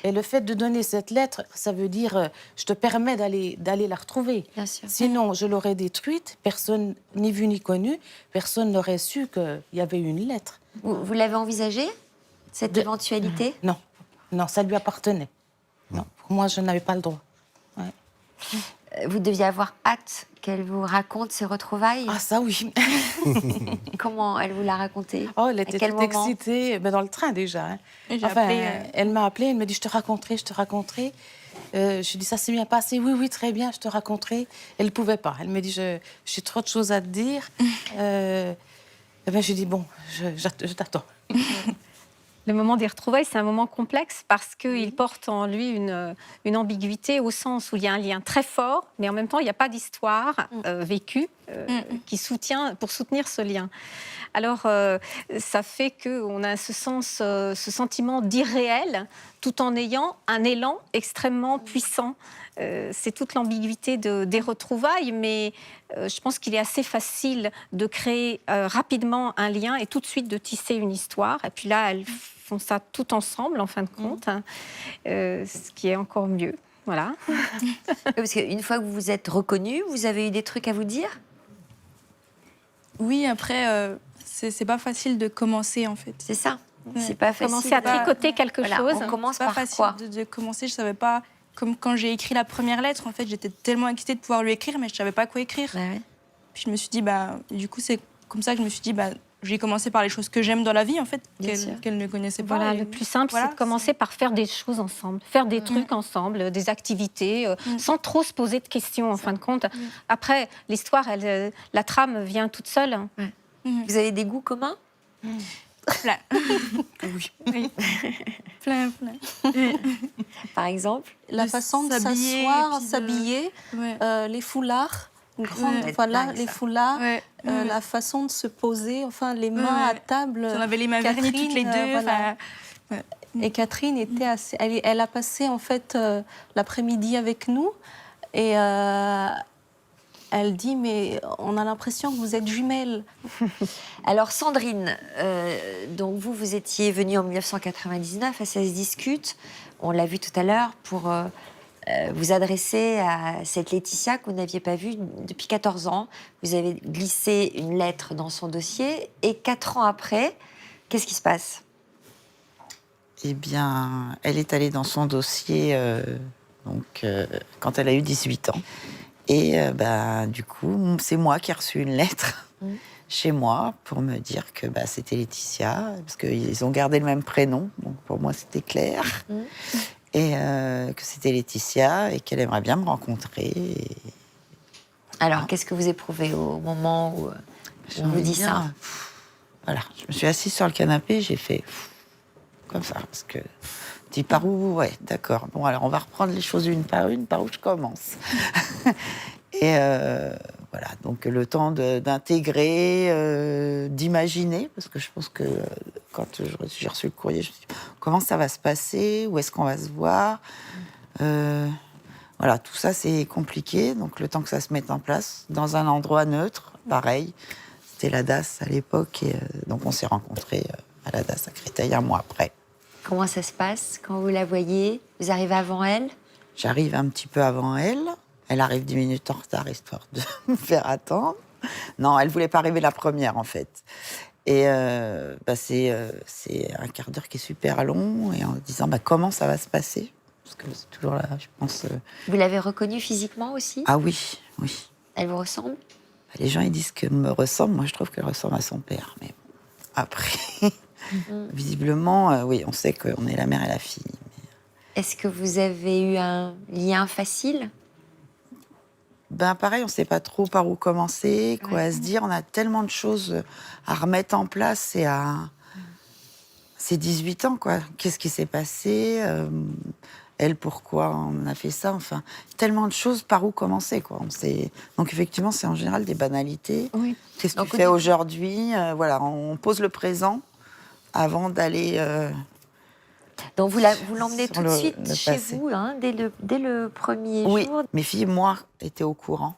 Et le fait de donner cette lettre, ça veut dire je te permets d'aller la retrouver. Bien sûr. Sinon, je l'aurais détruite. Personne, ni vu ni connu, personne n'aurait su qu'il y avait une lettre. Vous l'avez envisagé, cette éventualité? Non, ça lui appartenait. Non, pour moi, je n'avais pas le droit. Ouais. Vous deviez avoir hâte qu'elle vous raconte ses retrouvailles? Ah, ça oui. Comment elle vous l'a raconté? Oh, elle était toute excitée, dans le train déjà. Hein. Elle m'a appelée, elle me dit je te raconterai. Je lui dis ça s'est bien passé, oui, très bien, je te raconterai. Elle ne pouvait pas. Elle me dit j'ai trop de choses à te dire. Je lui dis bon, je t'attends. Le moment des retrouvailles, c'est un moment complexe parce qu'il porte en lui une ambiguïté au sens où il y a un lien très fort, mais en même temps, il n'y a pas d'histoire vécue pour soutenir ce lien. Alors, ça fait qu'on a ce sentiment d'irréel, tout en ayant un élan extrêmement puissant. C'est toute l'ambiguïté des retrouvailles, mais je pense qu'il est assez facile de créer rapidement un lien et tout de suite de tisser une histoire. Et puis là, elles font ça tout ensemble, en fin de compte, ce qui est encore mieux. Voilà. Parce qu'une fois que vous vous êtes reconnus, vous avez eu des trucs à vous dire? Oui, après, c'est pas facile de commencer, en fait. C'est ça. C'est pas facile. Commencer à tricoter quelque Voilà, chose. on commence C'est pas par facile quoi de commencer. Je savais pas. Comme quand j'ai écrit la première lettre, en fait, j'étais tellement excitée de pouvoir lui écrire, mais je savais pas quoi écrire. Ouais. Puis je me suis dit, du coup, c'est comme ça que je me suis dit, j'ai commencé par les choses que j'aime dans la vie, en fait, Bien sûr. qu'elle ne connaissait pas. Voilà, Et le plus simple, voilà, c'est de commencer par faire des choses ensemble, faire des trucs ensemble, des activités, sans trop se poser de questions, en fin de compte. Après, l'histoire, la trame vient toute seule. Hein. Vous avez des goûts communs? Plein. Oui. plein. Par exemple? La De façon de s'habiller, s'asseoir, puis de- s'habiller, Ouais. les foulards, Ouais. voilà, dingue, les ça. foulards, Ouais. la façon de se poser, enfin les mains Ouais. à table. On avait les mains vernies toutes les deux. voilà. enfin, Et Catherine était assez, elle a passé en fait l'après-midi avec nous et elle dit mais on a l'impression que vous êtes jumelles. Alors Sandrine, donc vous étiez venue en 1999 à Ça se discute, on l'a vu tout à l'heure, pour vous adresser à cette Laetitia que vous n'aviez pas vue depuis 14 ans. Vous avez glissé une lettre dans son dossier et 4 ans après, qu'est-ce qui se passe? Eh bien, elle est allée dans son dossier quand elle a eu 18 ans. Et du coup, c'est moi qui ai reçu une lettre chez moi pour me dire que c'était Laetitia, parce qu'ils ont gardé le même prénom, donc pour moi c'était clair. Et que c'était Laetitia et qu'elle aimerait bien me rencontrer. Alors, qu'est-ce que vous éprouvez au moment où on vous dit ça? Voilà, je me suis assise sur le canapé, j'ai fait comme ça, parce que dis par où, ouais, d'accord. Bon, alors on va reprendre les choses une, par où je commence. Et voilà, donc le temps d'intégrer, d'imaginer, parce que je pense que quand j'ai reçu le courrier, je me suis dit, comment ça va se passer, où est-ce qu'on va se voir, voilà, tout ça c'est compliqué, donc le temps que ça se mette en place, dans un endroit neutre, pareil, c'était la DAS à l'époque, et donc on s'est rencontrés à la DAS à Créteil 1 mois après. Comment ça se passe quand vous la voyez? Vous arrivez avant elle? J'arrive un petit peu avant elle. Elle arrive 10 minutes en retard, histoire de me faire attendre. Non, elle voulait pas arriver la première, en fait. Et c'est un quart d'heure qui est super long, et en disant comment ça va se passer. Parce que c'est toujours là, je pense... Vous l'avez reconnue physiquement aussi? Ah oui, oui. Elle vous ressemble? Les gens, ils disent qu'elle me ressemble. Moi, je trouve qu'elle ressemble à son père. Mais bon, après... Visiblement, oui, on sait qu'on est la mère et la fille. Mais... Est-ce que vous avez eu un lien facile? Pareil, on ne sait pas trop par où commencer, quoi à se dire. On a tellement de choses à remettre en place et à... C'est 18 ans, quoi. Qu'est-ce qui s'est passé? Elle, pourquoi on a fait ça? Enfin, tellement de choses, par où commencer, quoi. Donc, effectivement, c'est en général des banalités. Oui. Qu'est-ce que tu fais aujourd'hui? Voilà, on pose le présent avant d'aller... Donc vous l'emmenez tout de suite chez vous, hein, dès le premier oui, jour? mes filles, moi, étaient au courant.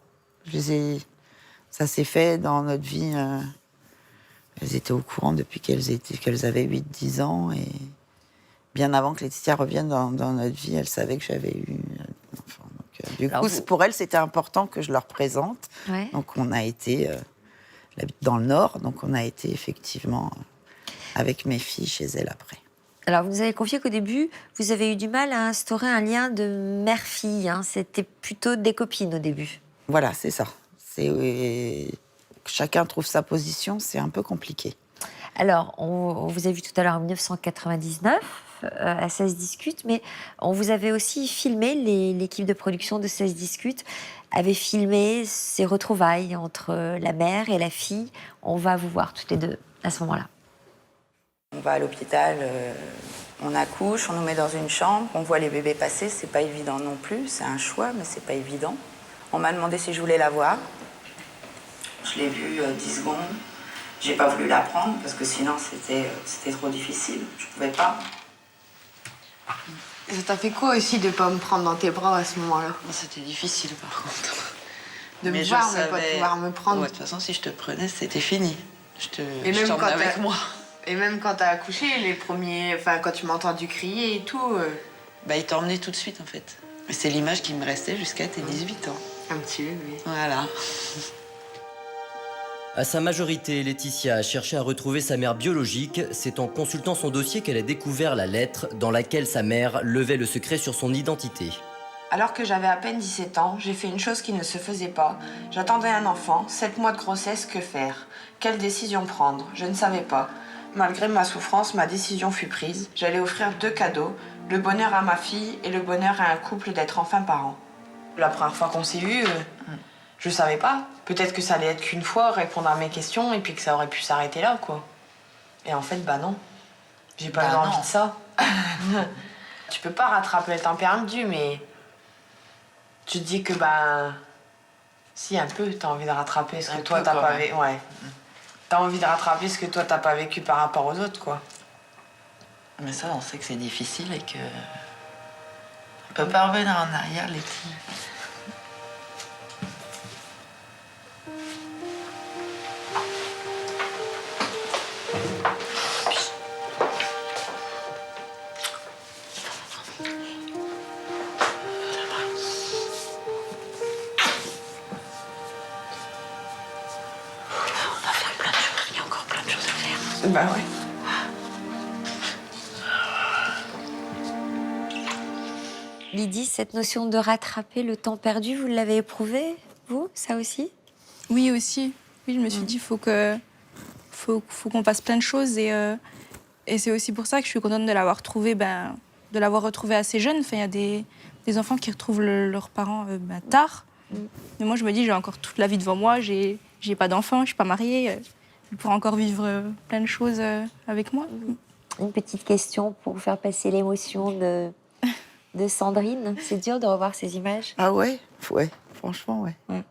Ça s'est fait dans notre vie. Elles étaient au courant depuis qu'elles avaient 8-10 ans. Et bien avant que Laetitia revienne dans notre vie, elles savaient que j'avais eu un enfant. Donc, du coup, pour elles, c'était important que je leur présente. Ouais. Donc on a été... j'habite dans le Nord, donc on a été effectivement avec mes filles chez elles après. Alors, vous nous avez confié qu'au début, vous avez eu du mal à instaurer un lien de mère-fille. Hein. C'était plutôt des copines au début. Voilà, c'est ça. Chacun trouve sa position, c'est un peu compliqué. Alors, on vous a vu tout à l'heure en 1999, à Ça se discute, mais on vous avait aussi filmé, l'équipe de production de Ça se discute avait filmé ces retrouvailles entre la mère et la fille. On va vous voir toutes les deux à ce moment-là. On va à l'hôpital, on accouche, on nous met dans une chambre, on voit les bébés passer, c'est pas évident non plus, c'est un choix, mais c'est pas évident. On m'a demandé si je voulais la voir. Je l'ai vue 10 secondes. J'ai pas voulu la prendre parce que sinon c'était trop difficile, je pouvais pas. Et ça t'a fait quoi aussi de pas me prendre dans tes bras à ce moment-là? C'était difficile par contre. De me voir, mais pas pouvoir me prendre. Ouais, de toute façon, si je te prenais, c'était fini. Et même t'emmenais avec moi. Et même quand t'as accouché, quand tu m'as entendu crier et tout. Il t'a emmené tout de suite en fait. Et c'est l'image qui me restait jusqu'à tes 18 ans. Un petit bébé. Voilà. À sa majorité, Laetitia a cherché à retrouver sa mère biologique. C'est en consultant son dossier qu'elle a découvert la lettre dans laquelle sa mère levait le secret sur son identité. Alors que j'avais à peine 17 ans, j'ai fait une chose qui ne se faisait pas. J'attendais un enfant, 7 mois de grossesse, que faire? Quelle décision prendre? Je ne savais pas. Malgré ma souffrance, ma décision fut prise. J'allais offrir 2 cadeaux, le bonheur à ma fille et le bonheur à un couple d'être enfin parents. La première fois qu'on s'est vus, je savais pas. Peut-être que ça allait être qu'une fois, répondre à mes questions, et puis que ça aurait pu s'arrêter là, quoi. Et en fait, bah non. J'ai pas eu envie de ça. Tu peux pas rattraper le temps perdu, mais... Tu te dis que, bah... Si, un peu, t'as envie de rattraper ce que toi, t'as pas vécu. Ouais. T'as envie de rattraper ce que toi, t'as pas vécu par rapport aux autres, quoi. Mais ça, on sait que c'est difficile et que... On peut pas revenir en arrière, les filles. Bah ouais. Lydie, cette notion de rattraper le temps perdu, vous l'avez éprouvé, vous, ça aussi? Oui, aussi. Oui, je me suis dit, faut qu'on fasse plein de choses. Et c'est aussi pour ça que je suis contente de l'avoir retrouvé, de l'avoir retrouvé assez jeune. Enfin, il y a des enfants qui retrouvent leurs parents tard. Mais moi, je me dis, j'ai encore toute la vie devant moi. J'ai pas d'enfants, je suis pas mariée. Je pourrais encore vivre plein de choses avec moi. Une petite question pour faire passer l'émotion de Sandrine. C'est dur de revoir ces images? Ah ouais, franchement, ouais.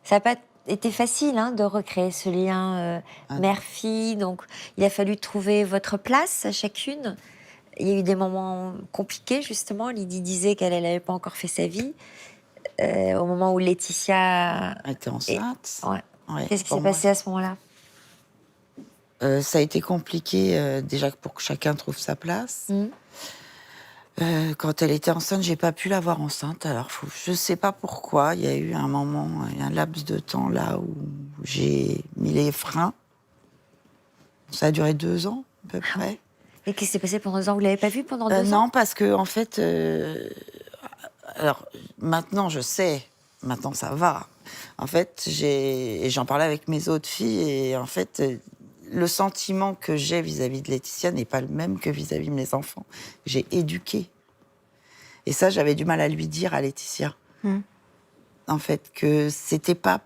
Ça n'a pas été facile de recréer ce lien mère-fille. Donc, il a fallu trouver votre place à chacune. Il y a eu des moments compliqués, justement. Lydie disait qu'elle n'avait pas encore fait sa vie. Au moment où Laetitia était enceinte. Ouais, qu'est-ce qui s'est passé à ce moment-là? Ça a été compliqué déjà pour que chacun trouve sa place. Quand elle était enceinte, j'ai pas pu la voir enceinte. Alors, je sais pas pourquoi. Il y a eu un moment, un laps de temps là où j'ai mis les freins. Ça a duré 2 ans, à peu près. Et qu'est-ce qui s'est passé pendant 2 ans? Vous l'avez pas vu pendant 2 ans? Non, parce que en fait, alors maintenant je sais, maintenant ça va. En fait, j'en parlais avec mes autres filles et en fait, le sentiment que j'ai vis-à-vis de Laetitia n'est pas le même que vis-à-vis de mes enfants. J'ai éduqué. Et ça, j'avais du mal à lui dire à Laetitia. En fait, que c'était pas...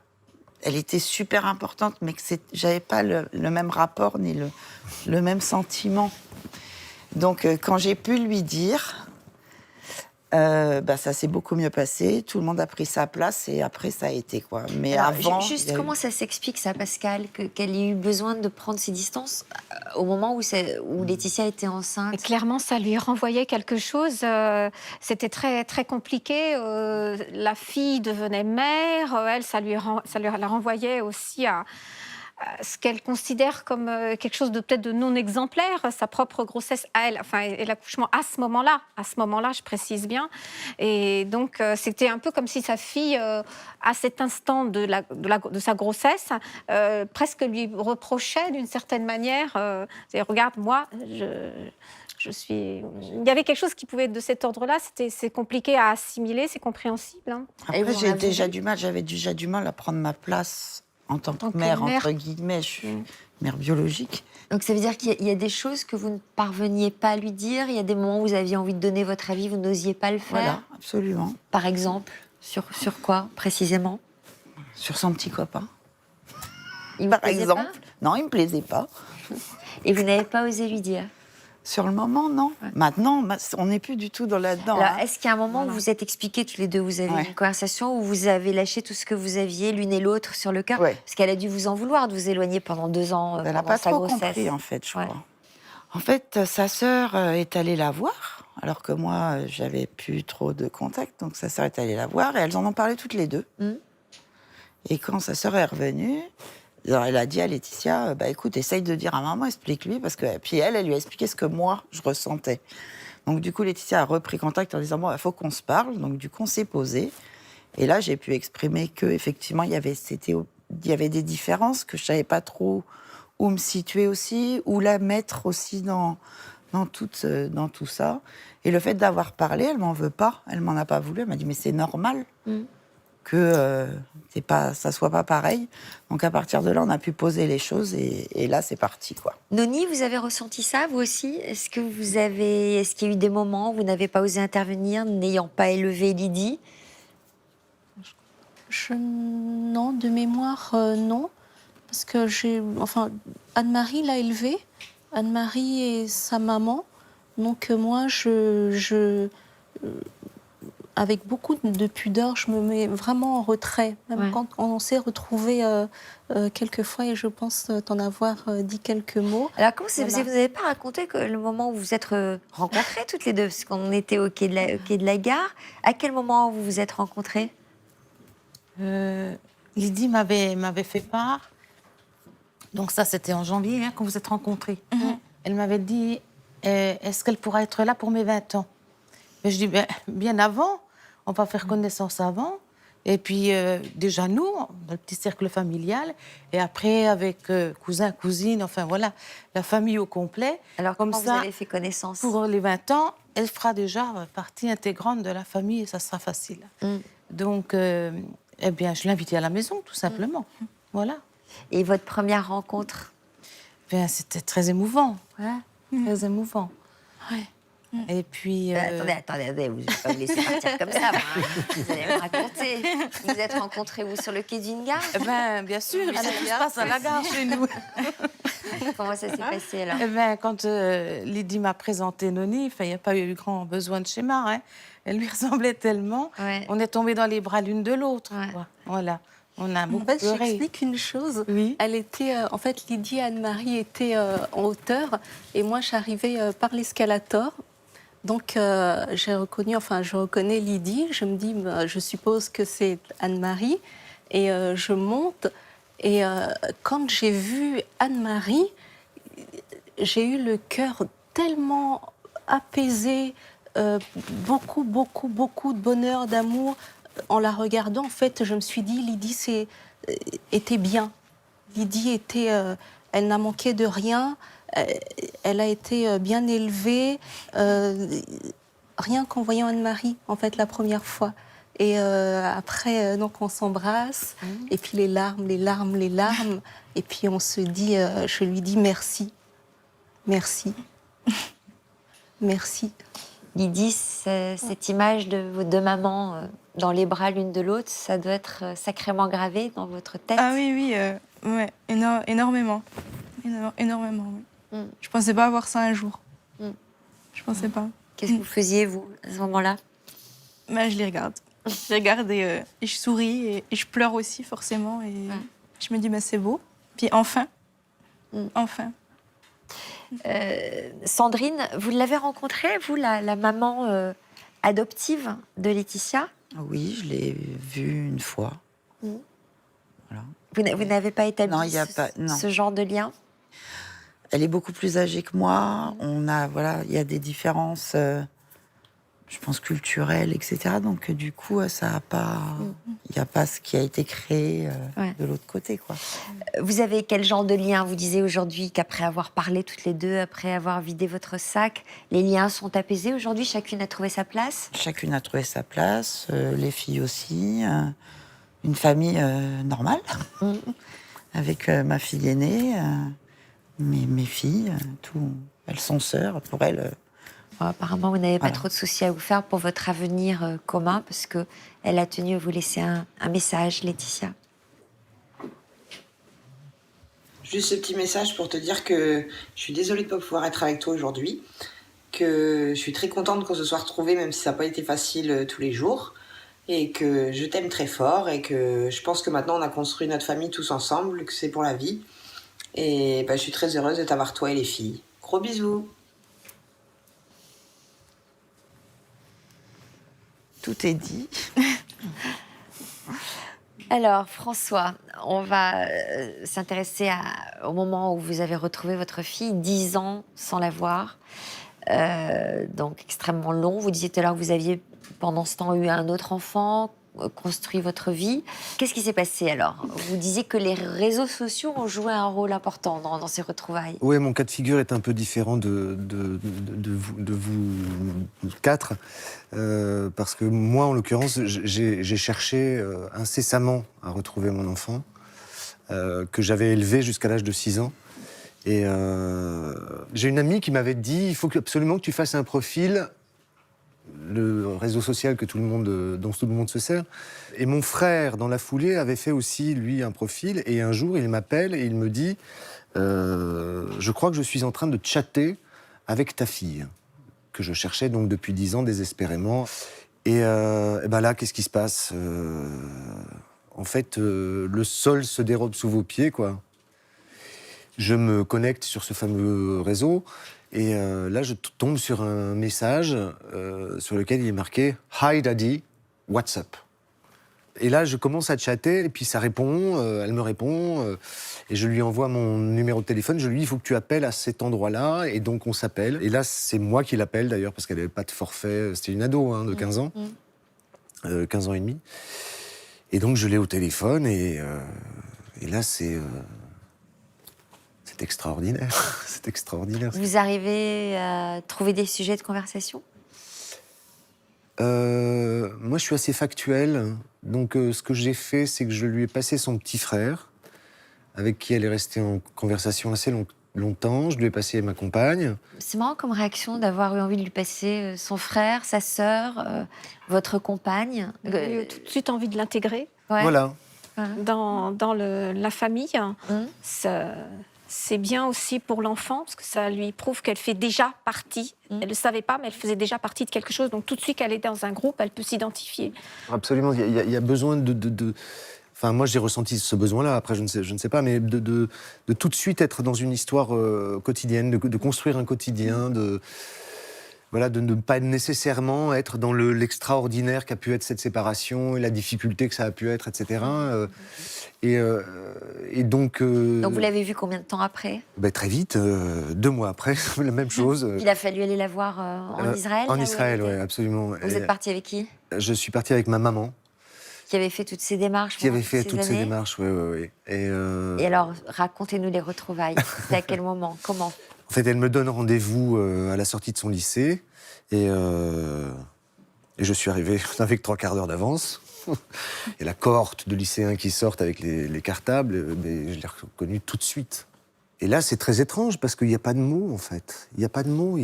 Elle était super importante, mais que j'avais pas le même rapport ni le même sentiment. Donc, quand j'ai pu lui dire... ça s'est beaucoup mieux passé, tout le monde a pris sa place et après ça a été quoi. Mais alors, avant, juste comment ça s'explique ça, Pascal, qu'elle ait eu besoin de prendre ses distances au moment où Laetitia était enceinte? Et clairement, ça lui renvoyait quelque chose. C'était très très compliqué. La fille devenait mère, elle, ça la renvoyait aussi à ce qu'elle considère comme quelque chose de peut-être de non exemplaire, sa propre grossesse à elle, et l'accouchement à ce moment-là, je précise bien. Et donc, c'était un peu comme si sa fille, à cet instant de sa grossesse, presque lui reprochait d'une certaine manière, regarde, moi, je suis... Il y avait quelque chose qui pouvait être de cet ordre-là, c'est compliqué à assimiler, c'est compréhensible. Après, j'avais déjà du mal à prendre ma place en tant que mère, entre guillemets, je suis mère biologique. Donc ça veut dire qu'il y a des choses que vous ne parveniez pas à lui dire, il y a des moments où vous aviez envie de donner votre avis, vous n'osiez pas le faire? Voilà, absolument. Par exemple, sur quoi, précisément? Sur son petit copain. Par exemple? Non, il me plaisait pas. Et vous n'avez pas osé lui dire? Sur le moment, non. Ouais. Maintenant, on n'est plus du tout là-dedans. Alors, est-ce qu'il y a un moment où vous vous êtes expliqués tous les deux, vous avez une conversation où vous avez lâché tout ce que vous aviez l'une et l'autre sur le cœur? Parce qu'elle a dû vous en vouloir de vous éloigner pendant 2 ans Elle n'a pas sa trop grossesse. compris, en fait, je crois. En fait, sa sœur est allée la voir, alors que moi, j'avais plus trop de contact. Donc, sa sœur est allée la voir et elles en ont parlé toutes les deux. Et quand sa sœur est revenue... Alors, elle a dit à Laetitia, écoute, essaye de dire à maman, explique-lui, parce que... Puis elle lui a expliqué ce que moi, je ressentais. Donc, du coup, Laetitia a repris contact en disant, il faut qu'on se parle. Donc, du coup, on s'est posé. Et là, j'ai pu exprimer qu'effectivement, c'était y avait des différences, que je ne savais pas trop où me situer aussi, où la mettre aussi dans tout ça. Et le fait d'avoir parlé, elle m'en veut pas, elle m'en a pas voulu, elle m'a dit mais c'est normal que ça soit pas pareil. Donc à partir de là, on a pu poser les choses et là c'est parti quoi. Noni, vous avez ressenti ça, vous aussi? Est-ce qu'il y a eu des moments où vous n'avez pas osé intervenir, n'ayant pas élevé Lydie? Non, de mémoire, non. Parce que Anne-Marie l'a élevée, Anne-Marie et sa maman. Donc moi, avec beaucoup de pudeur, je me mets vraiment en retrait. Même quand on s'est retrouvés quelques fois, et je pense t'en avoir dit quelques mots. Alors comment vous n'avez pas raconté que le moment où vous vous êtes rencontrées toutes les deux, parce qu'on était au quai de la gare, à quel moment vous vous êtes rencontrées? Lydie m'avait fait part. Donc ça, c'était en janvier, quand vous êtes rencontrés. Elle m'avait dit, est-ce qu'elle pourra être là pour mes 20 ans? Mais je dis, bien avant, on va faire connaissance avant. Et puis, déjà nous, dans le petit cercle familial, et après avec cousins, cousines, enfin voilà, la famille au complet. Alors comme comment ça, vous avez fait connaissance? Pour les 20 ans, elle fera déjà partie intégrante de la famille et ça sera facile. Donc, eh bien, je l'ai invitée à la maison, tout simplement. Voilà. Et votre première rencontre? C'était très émouvant. Très émouvant. Et puis... Attendez, vous ne pouvez pas me laisser partir comme ça. Vous allez me raconter. Vous vous êtes rencontrés, vous, sur le quai d'une gare? Bien sûr, ça se passe à la gare chez nous. Comment ça s'est passé, alors? Quand Lydie m'a présenté Noni, il n'y a pas eu grand besoin de schéma. Elle lui ressemblait tellement. On est tombés dans les bras l'une de l'autre. Voilà. On a beaucoup pleuré. J'explique une chose. Oui. Elle était, en fait, Lydie et Anne-Marie étaient en hauteur et moi, j'arrivais par l'escalator. Donc, je reconnais Lydie. Je me dis, je suppose que c'est Anne-Marie. Et je monte. Et quand j'ai vu Anne-Marie, j'ai eu le cœur tellement apaisé, beaucoup de bonheur, d'amour. En la regardant, en fait, je me suis dit, Lydie était bien. Lydie elle n'a manqué de rien. Elle a été bien élevée. Rien qu'en voyant Anne-Marie, en fait, la première fois. Et après, donc, on s'embrasse. Et puis les larmes. Et puis on se dit, je lui dis merci. Merci. Merci. Lydie, cette image de vos deux mamans dans les bras l'une de l'autre, ça doit être sacrément gravé dans votre tête. Ah oui, énormément. Énormément, oui. Je pensais pas avoir ça un jour. Je pensais pas. Qu'est-ce que vous faisiez, vous, à ce moment-là? Je les regarde. Je les regarde et je souris et je pleure aussi, forcément. Et je me dis, c'est beau. Puis enfin. Enfin. Sandrine, vous l'avez rencontrée, vous, la maman adoptive de Laetitia? Oui, je l'ai vue une fois. Voilà. Vous n'avez pas établi non. ce genre de lien? Elle est beaucoup plus âgée que moi. Il y a des différences, je pense, culturelles, etc. Donc, du coup, ça a pas... Il n'y a pas ce qui a été créé de l'autre côté, quoi. Vous avez quel genre de lien? Vous disiez aujourd'hui qu'après avoir parlé toutes les deux, après avoir vidé votre sac, les liens sont apaisés aujourd'hui? Chacune a trouvé sa place? Chacune a trouvé sa place, les filles aussi. Une famille normale, avec ma fille aînée, mes filles, tout. Elles sont sœurs, pour elles... apparemment, vous n'avez pas trop de soucis à vous faire pour votre avenir commun, parce qu'elle a tenu à vous laisser un message, Laetitia. Juste ce petit message pour te dire que je suis désolée de ne pas pouvoir être avec toi aujourd'hui, que je suis très contente qu'on se soit retrouvés, même si ça n'a pas été facile tous les jours, et que je t'aime très fort, et que je pense que maintenant on a construit notre famille tous ensemble, que c'est pour la vie. Et je suis très heureuse de t'avoir, toi et les filles. Gros bisous. Tout est dit. Alors, François, on va s'intéresser au moment où vous avez retrouvé votre fille, 10 ans sans la voir. Donc, extrêmement long. Vous disiez tout à l'heure que vous aviez, pendant ce temps, eu un autre enfant. construit votre vie. Qu'est-ce qui s'est passé alors? Vous disiez que les réseaux sociaux ont joué un rôle important dans ces retrouvailles. Oui, mon cas de figure est un peu différent de vous quatre, parce que moi, en l'occurrence, j'ai cherché incessamment à retrouver mon enfant, que j'avais élevé jusqu'à l'âge de 6 ans. Et j'ai une amie qui m'avait dit, il faut absolument que tu fasses un profil, le réseau social dont tout le monde se sert. Et mon frère, dans la foulée, avait fait aussi, lui, un profil. Et un jour, il m'appelle et il me dit, je crois que je suis en train de chatter avec ta fille, que je cherchais donc depuis 10 ans désespérément. Et ben là, qu'est-ce qui se passe? En fait, le sol se dérobe sous vos pieds, quoi. Je me connecte sur ce fameux réseau et là, je tombe sur un message sur lequel il est marqué « Hi Daddy, what's up ?» Et là, je commence à chatter et puis ça répond, elle me répond et je lui envoie mon numéro de téléphone. Je lui dis « Il faut que tu appelles à cet endroit-là » et donc on s'appelle. Et là, c'est moi qui l'appelle d'ailleurs parce qu'elle n'avait pas de forfait. C'était une ado de 15 ans, 15 ans et demi. Et donc, je l'ai au téléphone et là, c'est extraordinaire. C'est extraordinaire. Vous arrivez à trouver des sujets de conversation? Moi, je suis assez factuel. Donc, ce que j'ai fait, c'est que je lui ai passé son petit frère, avec qui elle est restée en conversation assez longtemps. Je lui ai passé ma compagne. C'est marrant comme réaction d'avoir eu envie de lui passer son frère, sa sœur, votre compagne. Vous avez eu tout de suite envie de l'intégrer. Ouais. Voilà. Dans la famille. C'est bien aussi pour l'enfant, parce que ça lui prouve qu'elle fait déjà partie. Elle ne le savait pas, mais elle faisait déjà partie de quelque chose. Donc tout de suite qu'elle est dans un groupe, elle peut s'identifier. Absolument. Il y a besoin Enfin, moi, j'ai ressenti ce besoin-là. Après, je ne sais pas, mais de tout de suite être dans une histoire quotidienne, de construire un quotidien, de ne pas nécessairement être dans l'extraordinaire qu'a pu être cette séparation et la difficulté que ça a pu être, etc. Et donc... Donc vous l'avez vu combien de temps après? Très vite, 2 mois après, la même chose. Il a fallu aller la voir en Israël? En Israël, oui, absolument. Vous êtes parti avec qui? Je suis parti avec ma maman. Qui avait fait toutes ces démarches? Qui avait fait toutes ces démarches, oui. Et alors, racontez-nous les retrouvailles. C'était à quel moment? Comment? En fait, elle me donne rendez-vous à la sortie de son lycée. Et je suis arrivé avec 3 quarts d'heure d'avance. Et la cohorte de lycéens qui sortent avec les cartables, je l'ai reconnu tout de suite. Et là, c'est très étrange parce qu'il n'y a pas de mots, en fait. Il n'y a pas de mots.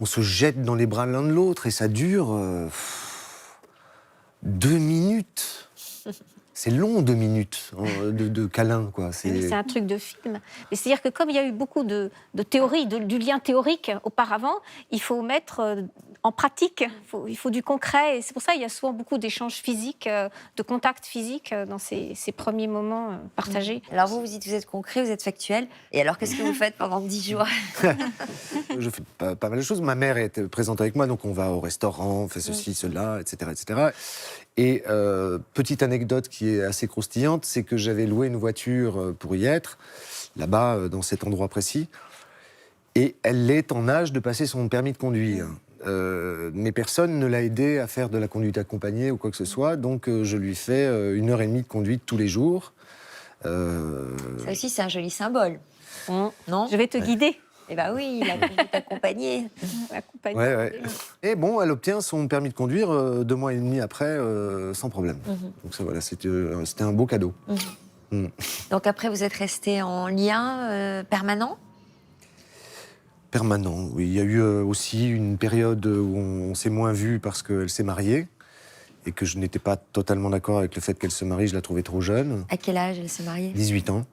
On se jette dans les bras l'un de l'autre et ça dure 2 minutes. C'est long, 2 minutes de câlin, quoi. C'est un truc de film. Mais c'est-à-dire que comme il y a eu beaucoup de théories, du lien théorique auparavant, il faut mettre en pratique, il faut du concret. Et c'est pour ça qu'il y a souvent beaucoup d'échanges physiques, de contacts physiques dans ces premiers moments partagés. Alors vous dites que vous êtes concret, vous êtes factuel. Et alors qu'est-ce que vous faites pendant 10 jours? Je fais pas mal de choses. Ma mère est présente avec moi, donc on va au restaurant, on fait ceci, cela, etc., etc. Et petite anecdote qui est assez croustillante, c'est que j'avais loué une voiture pour y être, là-bas, dans cet endroit précis, et elle est en âge de passer son permis de conduire. Mais personne ne l'a aidé à faire de la conduite accompagnée ou quoi que ce soit, donc je lui fais 1h30 de conduite tous les jours. Ça aussi, c'est un joli symbole. Non? Je vais te guider. Eh bien oui, la conduite accompagnée. Ouais. Et bon, elle obtient son permis de conduire 2 mois et demi après, sans problème. Donc ça, voilà, c'était un beau cadeau. Donc après, vous êtes resté en lien permanent? Permanent, oui. Il y a eu aussi une période où on s'est moins vus parce qu'elle s'est mariée et que je n'étais pas totalement d'accord avec le fait qu'elle se marie. Je la trouvais trop jeune. À quel âge elle s'est mariée? 18 ans.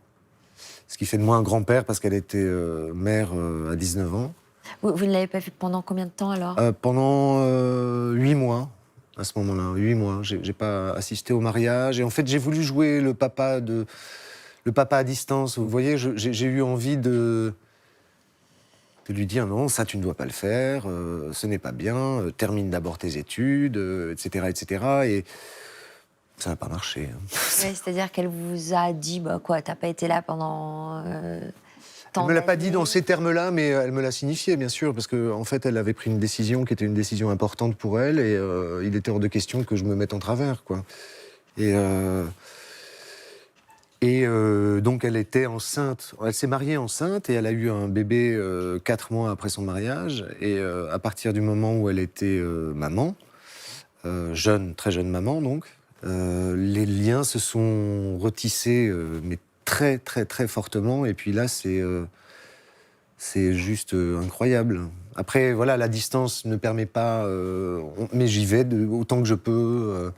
Ce qui fait de moi un grand-père parce qu'elle était mère à 19 ans. Vous ne l'avez pas vue pendant combien de temps alors? Pendant 8 mois, à ce moment-là. 8 mois. J'ai pas assisté au mariage. Et en fait, j'ai voulu jouer le papa à distance. Vous voyez, j'ai eu envie de lui dire non, ça tu ne dois pas le faire, ce n'est pas bien, termine d'abord tes études, etc., etc. Et ça n'a pas marché. Oui, c'est-à-dire qu'elle vous a dit, t'as pas été là pendant... Elle ne me l'a pas dit dans ces termes-là, mais elle me l'a signifié, bien sûr, parce qu'en fait, elle avait pris une décision qui était une décision importante pour elle, et il était hors de question que je me mette en travers, quoi. Donc, elle était enceinte. Elle s'est mariée enceinte, et elle a eu un bébé 4 mois après son mariage. Et à partir du moment où elle était maman, très jeune maman, donc, les liens se sont retissés, mais très, très, très fortement. Et puis là, c'est juste incroyable. Après, voilà, la distance ne permet pas... mais j'y vais autant que je peux.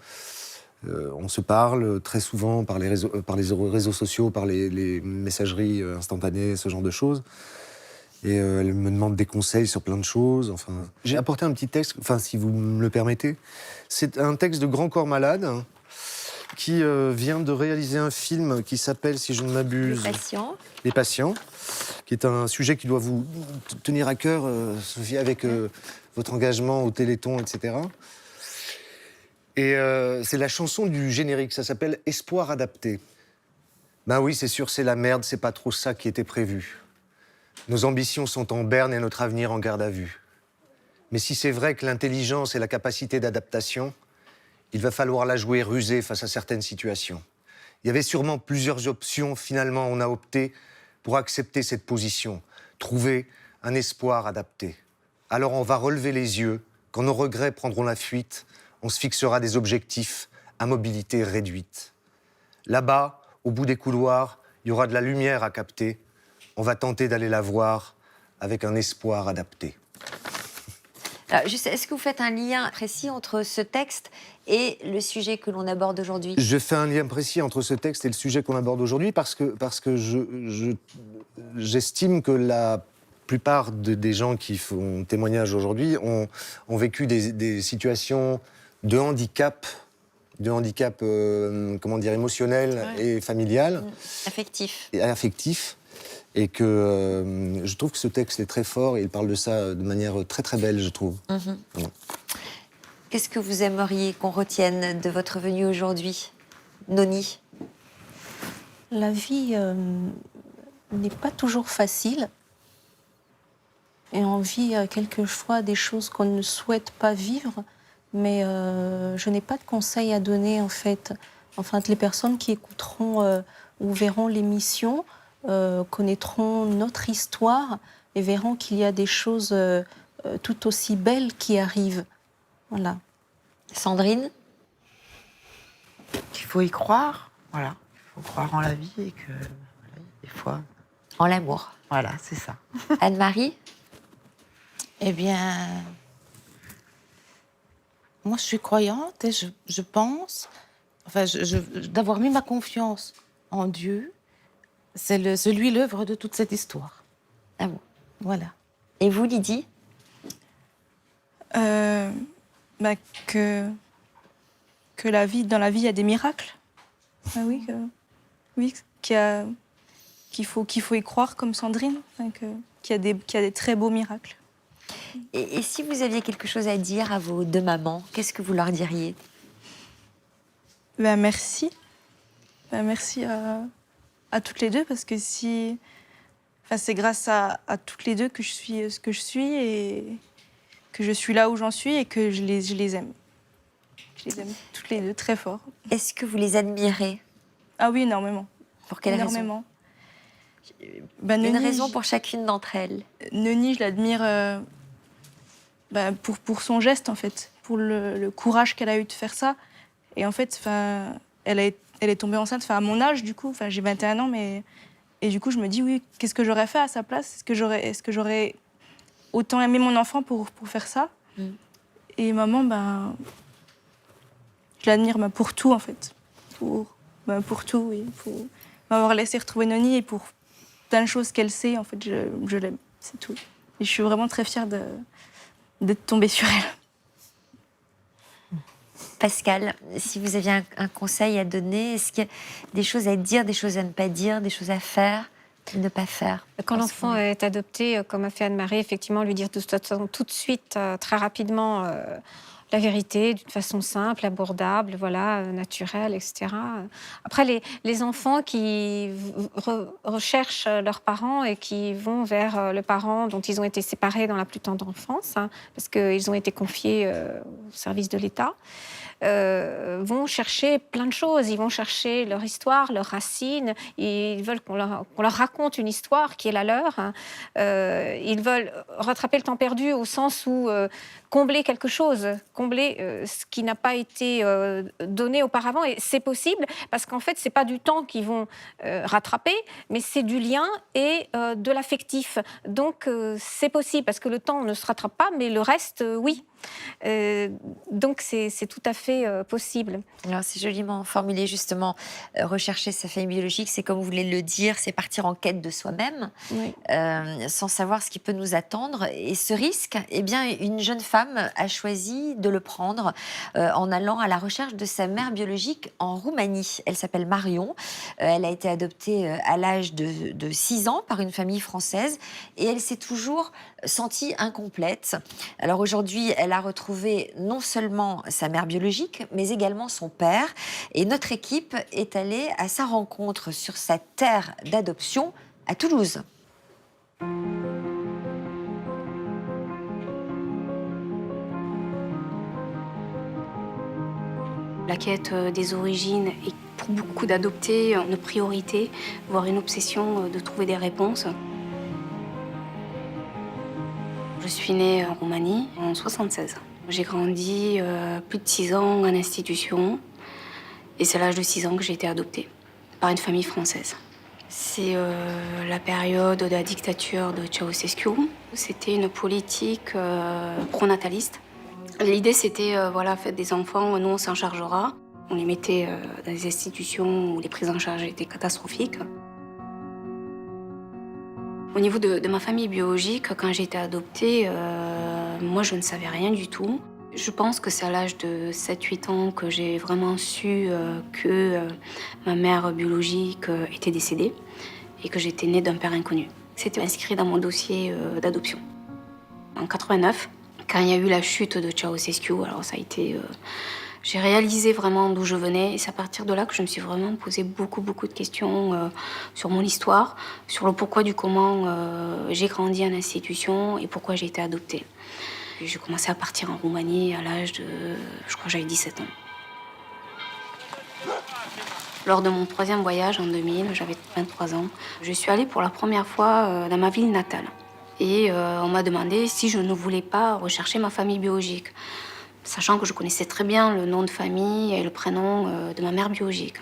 On se parle très souvent par les réseaux sociaux, par les messageries instantanées, ce genre de choses. Et elle me demande des conseils sur plein de choses. Enfin, j'ai apporté un petit texte, si vous me le permettez. C'est un texte de Grand Corps Malade, hein, qui vient de réaliser un film qui s'appelle, si je ne m'abuse... Les patients, qui est un sujet qui doit vous tenir à cœur, Sophie, avec votre engagement au Téléthon, etc. Et c'est la chanson du générique, ça s'appelle « Espoir adapté ». Ben oui, c'est sûr, c'est la merde, c'est pas trop ça qui était prévu. Nos ambitions sont en berne et notre avenir en garde à vue. Mais si c'est vrai que l'intelligence et la capacité d'adaptation, il va falloir la jouer rusée face à certaines situations. Il y avait sûrement plusieurs options, finalement on a opté pour accepter cette position, trouver un espoir adapté. Alors on va relever les yeux, quand nos regrets prendront la fuite, on se fixera des objectifs à mobilité réduite. Là-bas, au bout des couloirs, il y aura de la lumière à capter. On va tenter d'aller la voir avec un espoir adapté. Alors, est-ce que vous faites un lien précis entre ce texte et le sujet que l'on aborde aujourd'hui? Je fais un lien précis entre ce texte et le sujet qu'on aborde aujourd'hui parce que j'estime que la plupart des gens qui font témoignage aujourd'hui ont vécu des situations de handicap, émotionnel et familial. Affectif. Et que je trouve que ce texte est très fort et il parle de ça de manière très très belle, je trouve. Qu'est-ce que vous aimeriez qu'on retienne de votre venue aujourd'hui, Noni? La vie n'est pas toujours facile. Et on vit quelquefois des choses qu'on ne souhaite pas vivre. Mais je n'ai pas de conseils à donner, en fait. Enfin, les personnes qui écouteront ou verront l'émission connaîtront notre histoire et verront qu'il y a des choses tout aussi belles qui arrivent. Voilà. Sandrine? Il faut y croire, voilà. Il faut croire en la vie et que, des fois... En l'amour. Voilà, c'est ça. Anne-Marie? Eh bien... Moi, je suis croyante et je pense... d'avoir mis ma confiance en Dieu, c'est lui l'œuvre de toute cette histoire. Ah bon? Voilà. Et vous, Lydie? Que dans la vie, il y a des miracles. Ah oui, qu'il faut y croire comme Sandrine, qu'il y a des très beaux miracles. Et si vous aviez quelque chose à dire à vos deux mamans, qu'est-ce que vous leur diriez? Merci. Merci à toutes les deux, parce que c'est grâce à toutes les deux que je suis ce que je suis et que je suis là où j'en suis et que je les aime. Je les aime toutes les deux très fort. Est-ce que vous les admirez? Ah oui, énormément. Pour quelle raison? Une raison pour chacune d'entre elles. Noni, je l'admire pour son geste, en fait, pour le courage qu'elle a eu de faire ça. Et en fait, elle est tombée enceinte à mon âge, du coup. J'ai 21 ans, mais... Et du coup, je me dis, oui, qu'est-ce que j'aurais fait à sa place? Est-ce que j'aurais autant aimé mon enfant pour faire ça? Et maman, je l'admire pour tout, en fait. Pour tout, oui. Pour m'avoir laissé retrouver Noni et pour plein de choses qu'elle sait, en fait, je l'aime. C'est tout. Et je suis vraiment très fière d'être tombée sur elle. Pascal, si vous aviez un conseil à donner, est-ce qu'il y a des choses à dire, des choses à ne pas dire, des choses à faire, ne pas faire? Quand l'enfant est adopté, comme a fait Anne-Marie, effectivement, lui dire tout de suite, très rapidement, la vérité, d'une façon simple, abordable, voilà, naturelle, etc. Après, les enfants qui recherchent leurs parents et qui vont vers le parent dont ils ont été séparés dans la plus tendre enfance, parce qu'ils ont été confiés au service de l'État, vont chercher plein de choses. Ils vont chercher leur histoire, leurs racines. Ils veulent qu'on leur raconte une histoire qui est la leur. Ils veulent rattraper le temps perdu au sens où combler quelque chose, combler ce qui n'a pas été donné auparavant. Et c'est possible parce qu'en fait, c'est pas du temps qu'ils vont rattraper, mais c'est du lien et de l'affectif. Donc, c'est possible parce que le temps ne se rattrape pas, mais le reste, oui. Donc c'est tout à fait possible. Alors c'est joliment formulé justement. Rechercher sa famille biologique, c'est comme vous voulez le dire, c'est partir en quête de soi-même, Oui. sans savoir ce qui peut nous attendre. Et ce risque, eh bien, une jeune femme a choisi de le prendre en allant à la recherche de sa mère biologique en Roumanie. Elle s'appelle Marion. Elle a été adoptée à l'âge de 6 ans par une famille française et elle s'est toujours sentie incomplète. Alors aujourd'hui, elle a retrouvé non seulement sa mère biologique, mais également son père. Et notre équipe est allée à sa rencontre sur sa terre d'adoption à Toulouse. La quête des origines est pour beaucoup d'adoptés une priorité, voire une obsession de trouver des réponses. Je suis née en Roumanie en 1976. J'ai grandi plus de 6 ans en institution et c'est à l'âge de 6 ans que j'ai été adoptée par une famille française. C'est la période de la dictature de Ceausescu. C'était une politique pronataliste. L'idée, c'était, faites des enfants, nous, on s'en chargera. On les mettait dans des institutions où les prises en charge étaient catastrophiques. Au niveau de ma famille biologique, quand j'ai été adoptée, moi, je ne savais rien du tout. Je pense que c'est à l'âge de 7-8 ans que j'ai vraiment su que ma mère biologique était décédée et que j'étais née d'un père inconnu. C'était inscrit dans mon dossier d'adoption. En 89, quand il y a eu la chute de Ceausescu, alors ça a été... j'ai réalisé vraiment d'où je venais et c'est à partir de là que je me suis vraiment posé beaucoup de questions sur mon histoire, sur le pourquoi du comment j'ai grandi en institution et pourquoi j'ai été adoptée. J'ai commencé à partir en Roumanie à l'âge de... je crois que j'avais 17 ans. Lors de mon 3e voyage en 2000, j'avais 23 ans, je suis allée pour la première fois dans ma ville natale. Et on m'a demandé si je ne voulais pas rechercher ma famille biologique, sachant que je connaissais très bien le nom de famille et le prénom de ma mère biologique.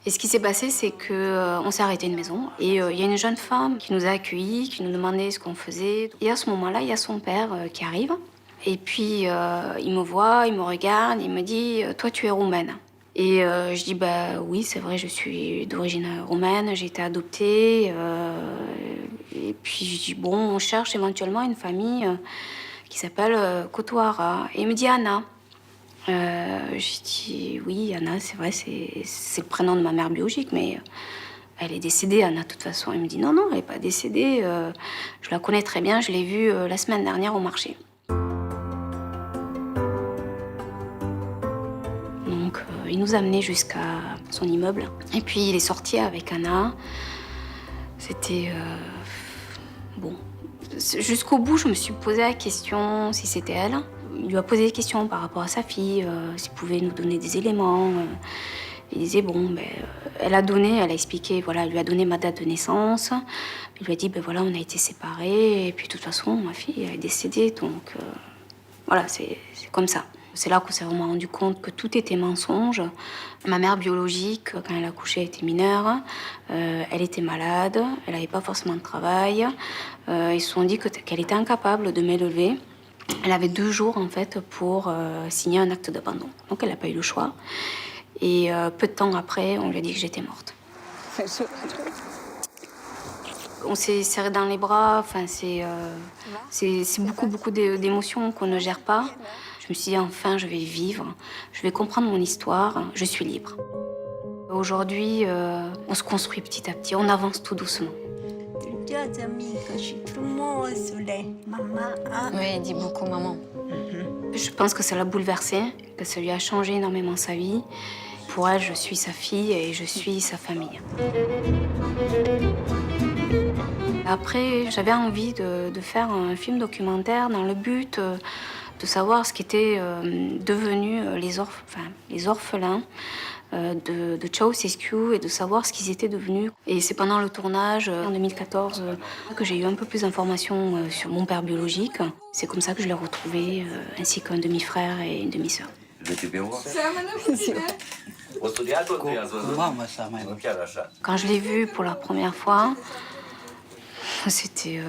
Et ce qui s'est passé, c'est qu'on s'est arrêté une maison et il y a une jeune femme qui nous a accueillis, qui nous demandait ce qu'on faisait. Et à ce moment-là, il y a son père qui arrive. Et puis, il me voit, il me regarde, il me dit « Toi, tu es roumaine ». Et je dis bah oui, c'est vrai, je suis d'origine roumaine, j'ai été adoptée. Et puis je dis bon, on cherche éventuellement une famille qui s'appelle Kotoara. Et il me dit Anna. Je dis oui, Anna, c'est vrai, c'est le prénom de ma mère biologique, mais elle est décédée, Anna, de toute façon. Il me dit non, elle n'est pas décédée. Je la connais très bien, je l'ai vue la semaine dernière au marché. Il nous a amenés jusqu'à son immeuble. Et puis, il est sorti avec Anna. C'était... bon. Jusqu'au bout, je me suis posé la question si c'était elle. Il lui a posé des questions par rapport à sa fille, s'il pouvait nous donner des éléments. Il disait, bon, elle a expliqué, voilà, elle lui a donné ma date de naissance. Il lui a dit, voilà, on a été séparés. Et puis, de toute façon, ma fille est décédée. Donc, voilà, c'est comme ça. C'est là qu'on s'est vraiment rendu compte que tout était mensonge. Ma mère biologique, quand elle a accouché, elle était mineure. Elle était malade, elle n'avait pas forcément de travail. Ils se sont dit qu'elle était incapable de m'élever. Elle avait 2 jours, en fait, pour signer un acte d'abandon. Donc, elle n'a pas eu le choix. Et peu de temps après, on lui a dit que j'étais morte. On s'est serré dans les bras. Enfin, c'est beaucoup d'émotions qu'on ne gère pas. Je me suis dit, enfin, je vais vivre, je vais comprendre mon histoire, je suis libre. Aujourd'hui, on se construit petit à petit, on avance tout doucement. Oui, il dit beaucoup maman. Je pense que ça l'a bouleversée, que ça lui a changé énormément sa vie. Pour elle, je suis sa fille et je suis sa famille. Après, j'avais envie de faire un film documentaire dans le but de savoir ce qu'étaient devenus les orphelins de Ceausescu et de savoir ce qu'ils étaient devenus. Et c'est pendant le tournage, en 2014, que j'ai eu un peu plus d'informations sur mon père biologique. C'est comme ça que je l'ai retrouvé, ainsi qu'un demi-frère et une demi-sœur. Quand je l'ai vu pour la première fois, c'était...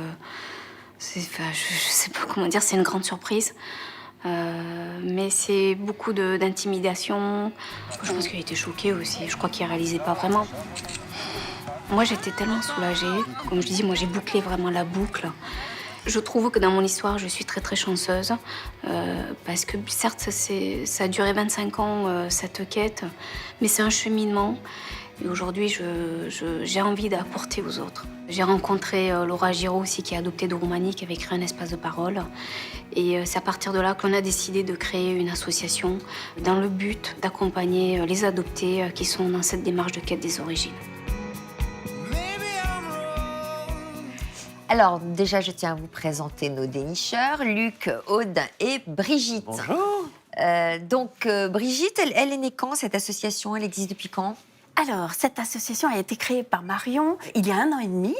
je sais pas comment dire, c'est une grande surprise. Mais c'est beaucoup d'intimidation. Je pense qu'il était choqué aussi. Je crois qu'il réalisait pas vraiment. Moi, j'étais tellement soulagée. Comme je dis, moi, j'ai bouclé vraiment la boucle. Je trouve que dans mon histoire, je suis très, très chanceuse. Parce que, certes, ça a duré 25 ans, cette quête. Mais c'est un cheminement. Et aujourd'hui, j'ai envie d'apporter aux autres. J'ai rencontré Laura Giraud aussi, qui est adoptée de Roumanie, qui avait créé un espace de parole. Et c'est à partir de là qu'on a décidé de créer une association dans le but d'accompagner les adoptés qui sont dans cette démarche de quête des origines. Alors, déjà, je tiens à vous présenter nos dénicheurs, Luc, Aude et Brigitte. Bonjour. Brigitte, elle est née quand, cette association? Elle existe depuis quand? Alors, cette association a été créée par Marion il y a 1 an et demi,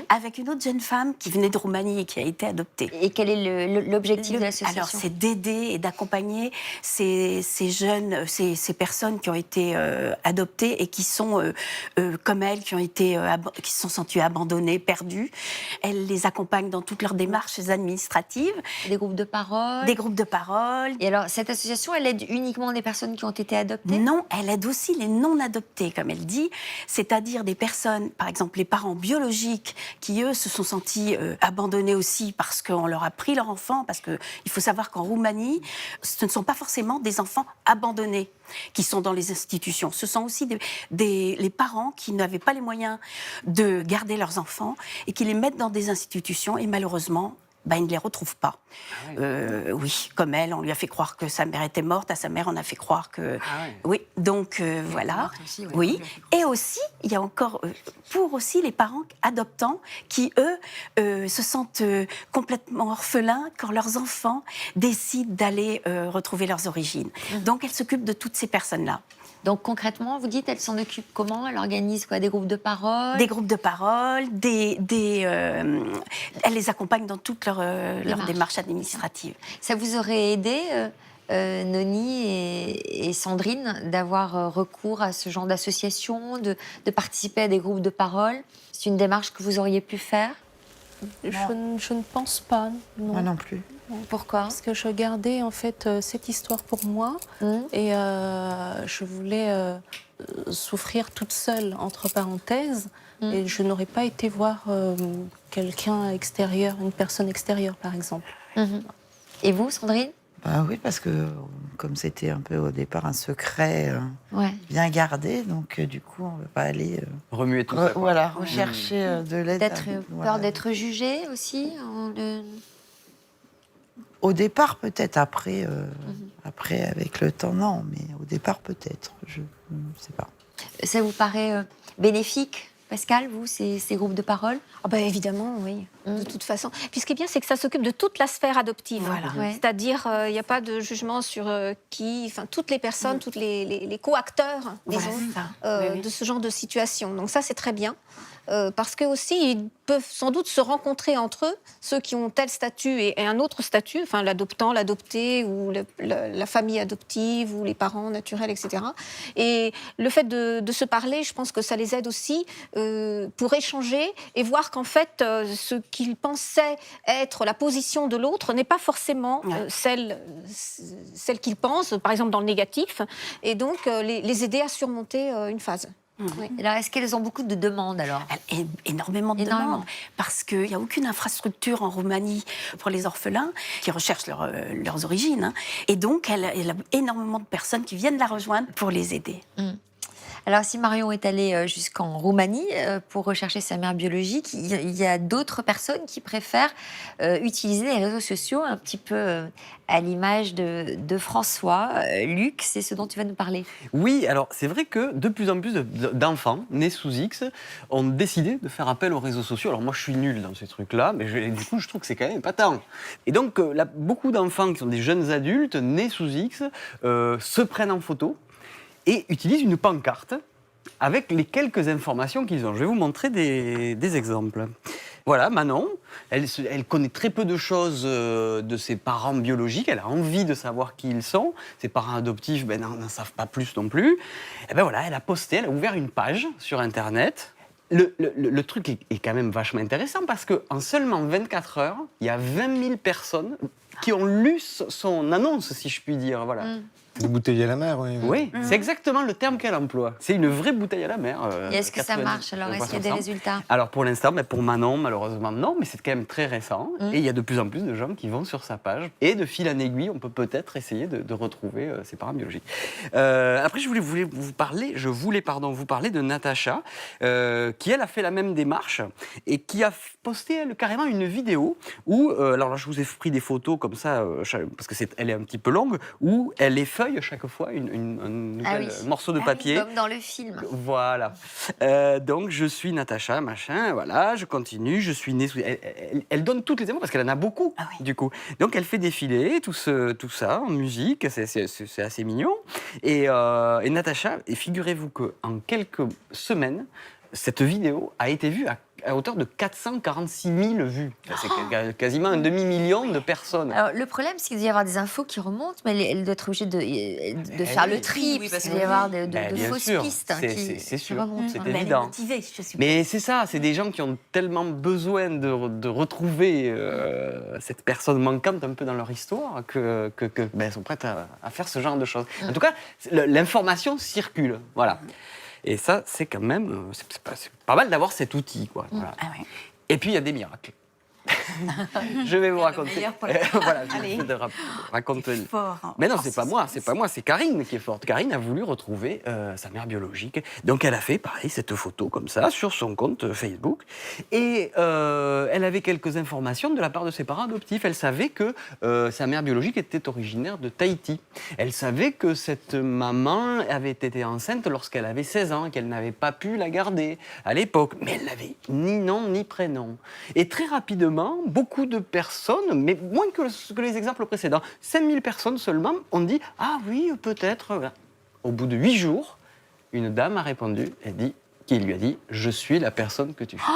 avec une autre jeune femme qui venait de Roumanie et qui a été adoptée. Et quel est l'objectif de l'association? Alors, c'est d'aider et d'accompagner ces jeunes, ces personnes qui ont été adoptées et qui sont, comme elles, qui se sont senties abandonnées, perdues. Elle les accompagne dans toutes leurs démarches administratives. Des groupes de parole? Des groupes de parole. Et alors, cette association, elle aide uniquement des personnes qui ont été adoptées? Non, elle aide aussi les non-adoptés, comme elle dit, c'est-à-dire des personnes, par exemple les parents biologiques, qui eux se sont sentis abandonnés aussi parce qu'on leur a pris leur enfant, parce qu'il faut savoir qu'en Roumanie, ce ne sont pas forcément des enfants abandonnés qui sont dans les institutions. Ce sont aussi les parents qui n'avaient pas les moyens de garder leurs enfants et qui les mettent dans des institutions et malheureusement, ils ne les retrouvent pas. Oui, comme elle, on lui a fait croire que sa mère était morte. À sa mère, on a fait croire que... Oui, donc voilà. Aussi, oui. Et aussi, il y a encore, pour aussi les parents adoptants qui, eux, se sentent complètement orphelins quand leurs enfants décident d'aller retrouver leurs origines. Donc, elle s'occupe de toutes ces personnes-là. Donc concrètement, vous dites, elle s'en occupe comment? Elle organise quoi? Des groupes de parole? Des groupes de parole, elle les accompagne dans toutes leurs démarches administratives. Ça vous aurait aidé, Noni et Sandrine, d'avoir recours à ce genre d'association, de participer à des groupes de parole? C'est une démarche que vous auriez pu faire? Je ne pense pas, non. Moi non plus. Pourquoi? Parce que je gardais en fait cette histoire pour moi et je voulais souffrir toute seule, entre parenthèses, et je n'aurais pas été voir quelqu'un extérieur, une personne extérieure par exemple. Et vous, Sandrine? Oui, parce que comme c'était un peu au départ un secret bien gardé, donc du coup on ne veut pas aller remuer tout ça. Voilà, rechercher de l'aide. Peut-être peur d'être jugée aussi Au départ, peut-être. Après, après, avec le temps, non. Mais au départ, peut-être. Je ne sais pas. Ça vous paraît bénéfique, Pascal, vous, ces groupes de parole? Évidemment, oui, de toute façon. Puis ce qui est bien, c'est que ça s'occupe de toute la sphère adoptive. Voilà. Ouais. C'est-à-dire, il n'y a pas de jugement sur toutes les personnes, tous les co-acteurs, disons, de ce genre de situation. Donc ça, c'est très bien. Parce que aussi, ils peuvent sans doute se rencontrer entre eux, ceux qui ont tel statut et un autre statut, enfin l'adoptant, l'adopté, ou la famille adoptive, ou les parents naturels, etc. Et le fait de se parler, je pense que ça les aide aussi pour échanger et voir qu'en fait, ce qu'ils pensaient être la position de l'autre n'est pas forcément celle qu'ils pensent, par exemple dans le négatif, et donc les aider à surmonter une phase. Oui. Alors, est-ce qu'elles ont beaucoup de demandes alors? Énormément de demandes, parce qu'il n'y a aucune infrastructure en Roumanie pour les orphelins qui recherchent leurs origines. Et donc, elle a énormément de personnes qui viennent la rejoindre pour les aider. Alors, si Marion est allée jusqu'en Roumanie pour rechercher sa mère biologique, il y a d'autres personnes qui préfèrent utiliser les réseaux sociaux un petit peu à l'image de François. Luc, c'est ce dont tu vas nous parler. Oui, alors c'est vrai que de plus en plus d'enfants nés sous X ont décidé de faire appel aux réseaux sociaux. Alors moi, je suis nul dans ces trucs-là, mais du coup, je trouve que c'est quand même épatant. Et donc, beaucoup d'enfants qui sont des jeunes adultes nés sous X se prennent en photo et utilisent une pancarte avec les quelques informations qu'ils ont. Je vais vous montrer des exemples. Voilà, Manon, elle connaît très peu de choses de ses parents biologiques, elle a envie de savoir qui ils sont. Ses parents adoptifs n'en savent pas plus non plus. Et ben voilà, elle a ouvert une page sur Internet. Le truc est quand même vachement intéressant parce qu'en seulement 24 heures, il y a 20 000 personnes qui ont lu son annonce, si je puis dire. Voilà. Une bouteille à la mer, oui. Oui, c'est exactement le terme qu'elle emploie. C'est une vraie bouteille à la mer. Et est-ce que ça marche alors? Est-ce qu'il y a des résultats? Alors pour l'instant, pour Manon, malheureusement non, mais c'est quand même très récent. Et il y a de plus en plus de gens qui vont sur sa page. Et de fil en aiguille, on peut peut-être essayer de retrouver ses parents biologiques. Après, je voulais vous parler de Natacha, qui elle a fait la même démarche et qui a posté elle, carrément une vidéo où, alors là, je vous ai pris des photos comme ça, parce que elle est un petit peu longue, où elle effeuille chaque fois un nouvel morceau de papier. Comme dans le film. Voilà. Donc, je suis Natacha, machin, voilà, je continue, je suis née sous... Elle donne toutes les émotions, parce qu'elle en a beaucoup, du coup. Donc, elle fait défiler tout ça en musique, c'est assez mignon. Et Natacha, et figurez-vous qu'en quelques semaines, cette vidéo a été vue à hauteur de 446 000 vues. C'est quasiment un demi-million de personnes. Alors, le problème, c'est qu'il doit y avoir des infos qui remontent, mais elle doit être obligée de faire le tri, parce qu'il doit y avoir de fausses pistes. C'est sûr, remontent. c'est évident. Mais c'est ça, c'est des gens qui ont tellement besoin de retrouver cette personne manquante un peu dans leur histoire que sont prêtes à faire ce genre de choses. En tout cas, l'information circule. Voilà. Et ça, c'est quand même c'est pas mal d'avoir cet outil, quoi. Voilà. Et puis, il y a des miracles. Je vais vous raconter. Voilà, je vais raconter. Mais non, c'est pas moi, c'est Karine qui est forte. Karine a voulu retrouver sa mère biologique. Donc elle a fait pareil cette photo comme ça sur son compte Facebook. Et elle avait quelques informations de la part de ses parents adoptifs. Elle savait que sa mère biologique était originaire de Tahiti. Elle savait que cette maman avait été enceinte lorsqu'elle avait 16 ans et qu'elle n'avait pas pu la garder à l'époque. Mais elle n'avait ni nom ni prénom. Et très rapidement, beaucoup de personnes, mais moins que les exemples précédents, 5000 personnes seulement ont dit « Ah oui, peut-être ». Au bout de 8 jours, une dame a répondu, qui lui a dit « Je suis la personne que tu cherches ».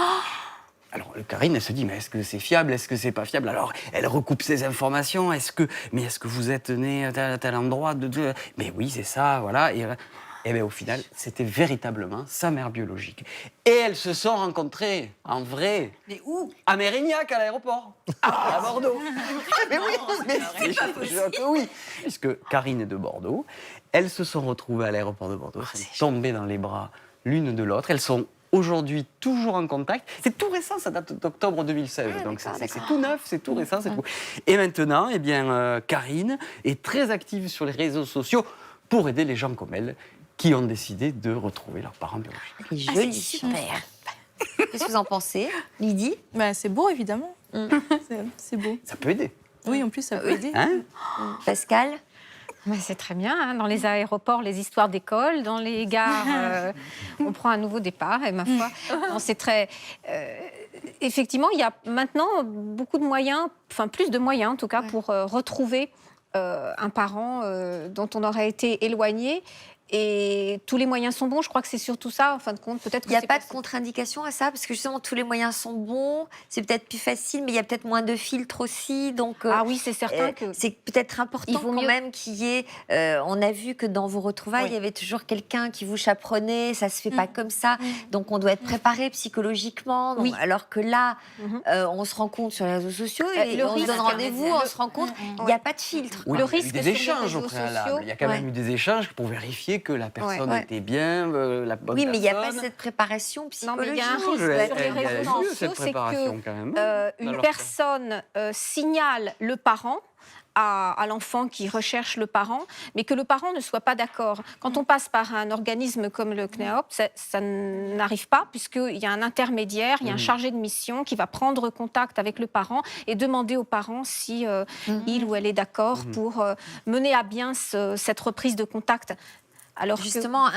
Alors Karine, elle se dit « Mais est-ce que c'est fiable? Est-ce que c'est pas fiable ?» Alors elle recoupe ses informations. « Est-ce que vous êtes né à tel endroit Mais oui, c'est ça, voilà. » Et bien au final, c'était véritablement sa mère biologique. Et elles se sont rencontrées, en vrai. Mais où? À Mérignac, à l'aéroport. À Bordeaux. Mais oui, oui. Puisque Karine est de Bordeaux. Elles se sont retrouvées à l'aéroport de Bordeaux. Elles sont tombées dans les bras l'une de l'autre. Elles sont aujourd'hui toujours en contact. C'est tout récent, ça date d'octobre 2016. Donc c'est tout neuf, c'est tout récent, c'est tout. Et maintenant, eh bien, Karine est très active sur les réseaux sociaux pour aider les gens comme elle qui ont décidé de retrouver leurs parents biologiques. Joli, super. Qu'est-ce que vous en pensez, Lydie? C'est beau, évidemment. C'est beau. Ça peut aider. Oui, en plus, ça peut aider. Pascal? C'est très bien. Hein. Dans les aéroports, les histoires d'école. Dans les gares, on prend un nouveau départ. Et ma foi, c'est très... effectivement, il y a maintenant beaucoup de moyens, enfin plus de moyens en tout cas, pour retrouver un parent dont on aurait été éloigné. Et tous les moyens sont bons, je crois que c'est surtout ça, en fin de compte. Peut-être il n'y a pas de contre-indication à ça, parce que justement, tous les moyens sont bons, c'est peut-être plus facile, mais il y a peut-être moins de filtres aussi. Donc, ah oui, c'est certain que... C'est peut-être important quand même qu'il y ait... on a vu que dans vos retrouvailles, il y avait toujours quelqu'un qui vous chaperonnait, ça ne se fait pas comme ça. Donc, on doit être préparé psychologiquement. Donc, alors que là, on se rend compte sur les réseaux sociaux, et on se donne rendez-vous, on se rend compte, il n'y a pas de filtre. Oui, le risque, il y a eu des échanges au préalable. Il y a quand même eu des échanges pour vérifier que la personne était bien, la bonne personne. Oui, mais il n'y a pas cette préparation psychologique. Non, mais il y a un risque sur les réseaux sociaux, c'est qu'une personne signale le parent à l'enfant qui recherche le parent, mais que le parent ne soit pas d'accord. Quand on passe par un organisme comme le CNEOP, ça n'arrive pas, puisqu'il y a un intermédiaire, il y a un chargé de mission qui va prendre contact avec le parent et demander au parent si il ou elle est d'accord pour mener à bien cette reprise de contact. Alors justement,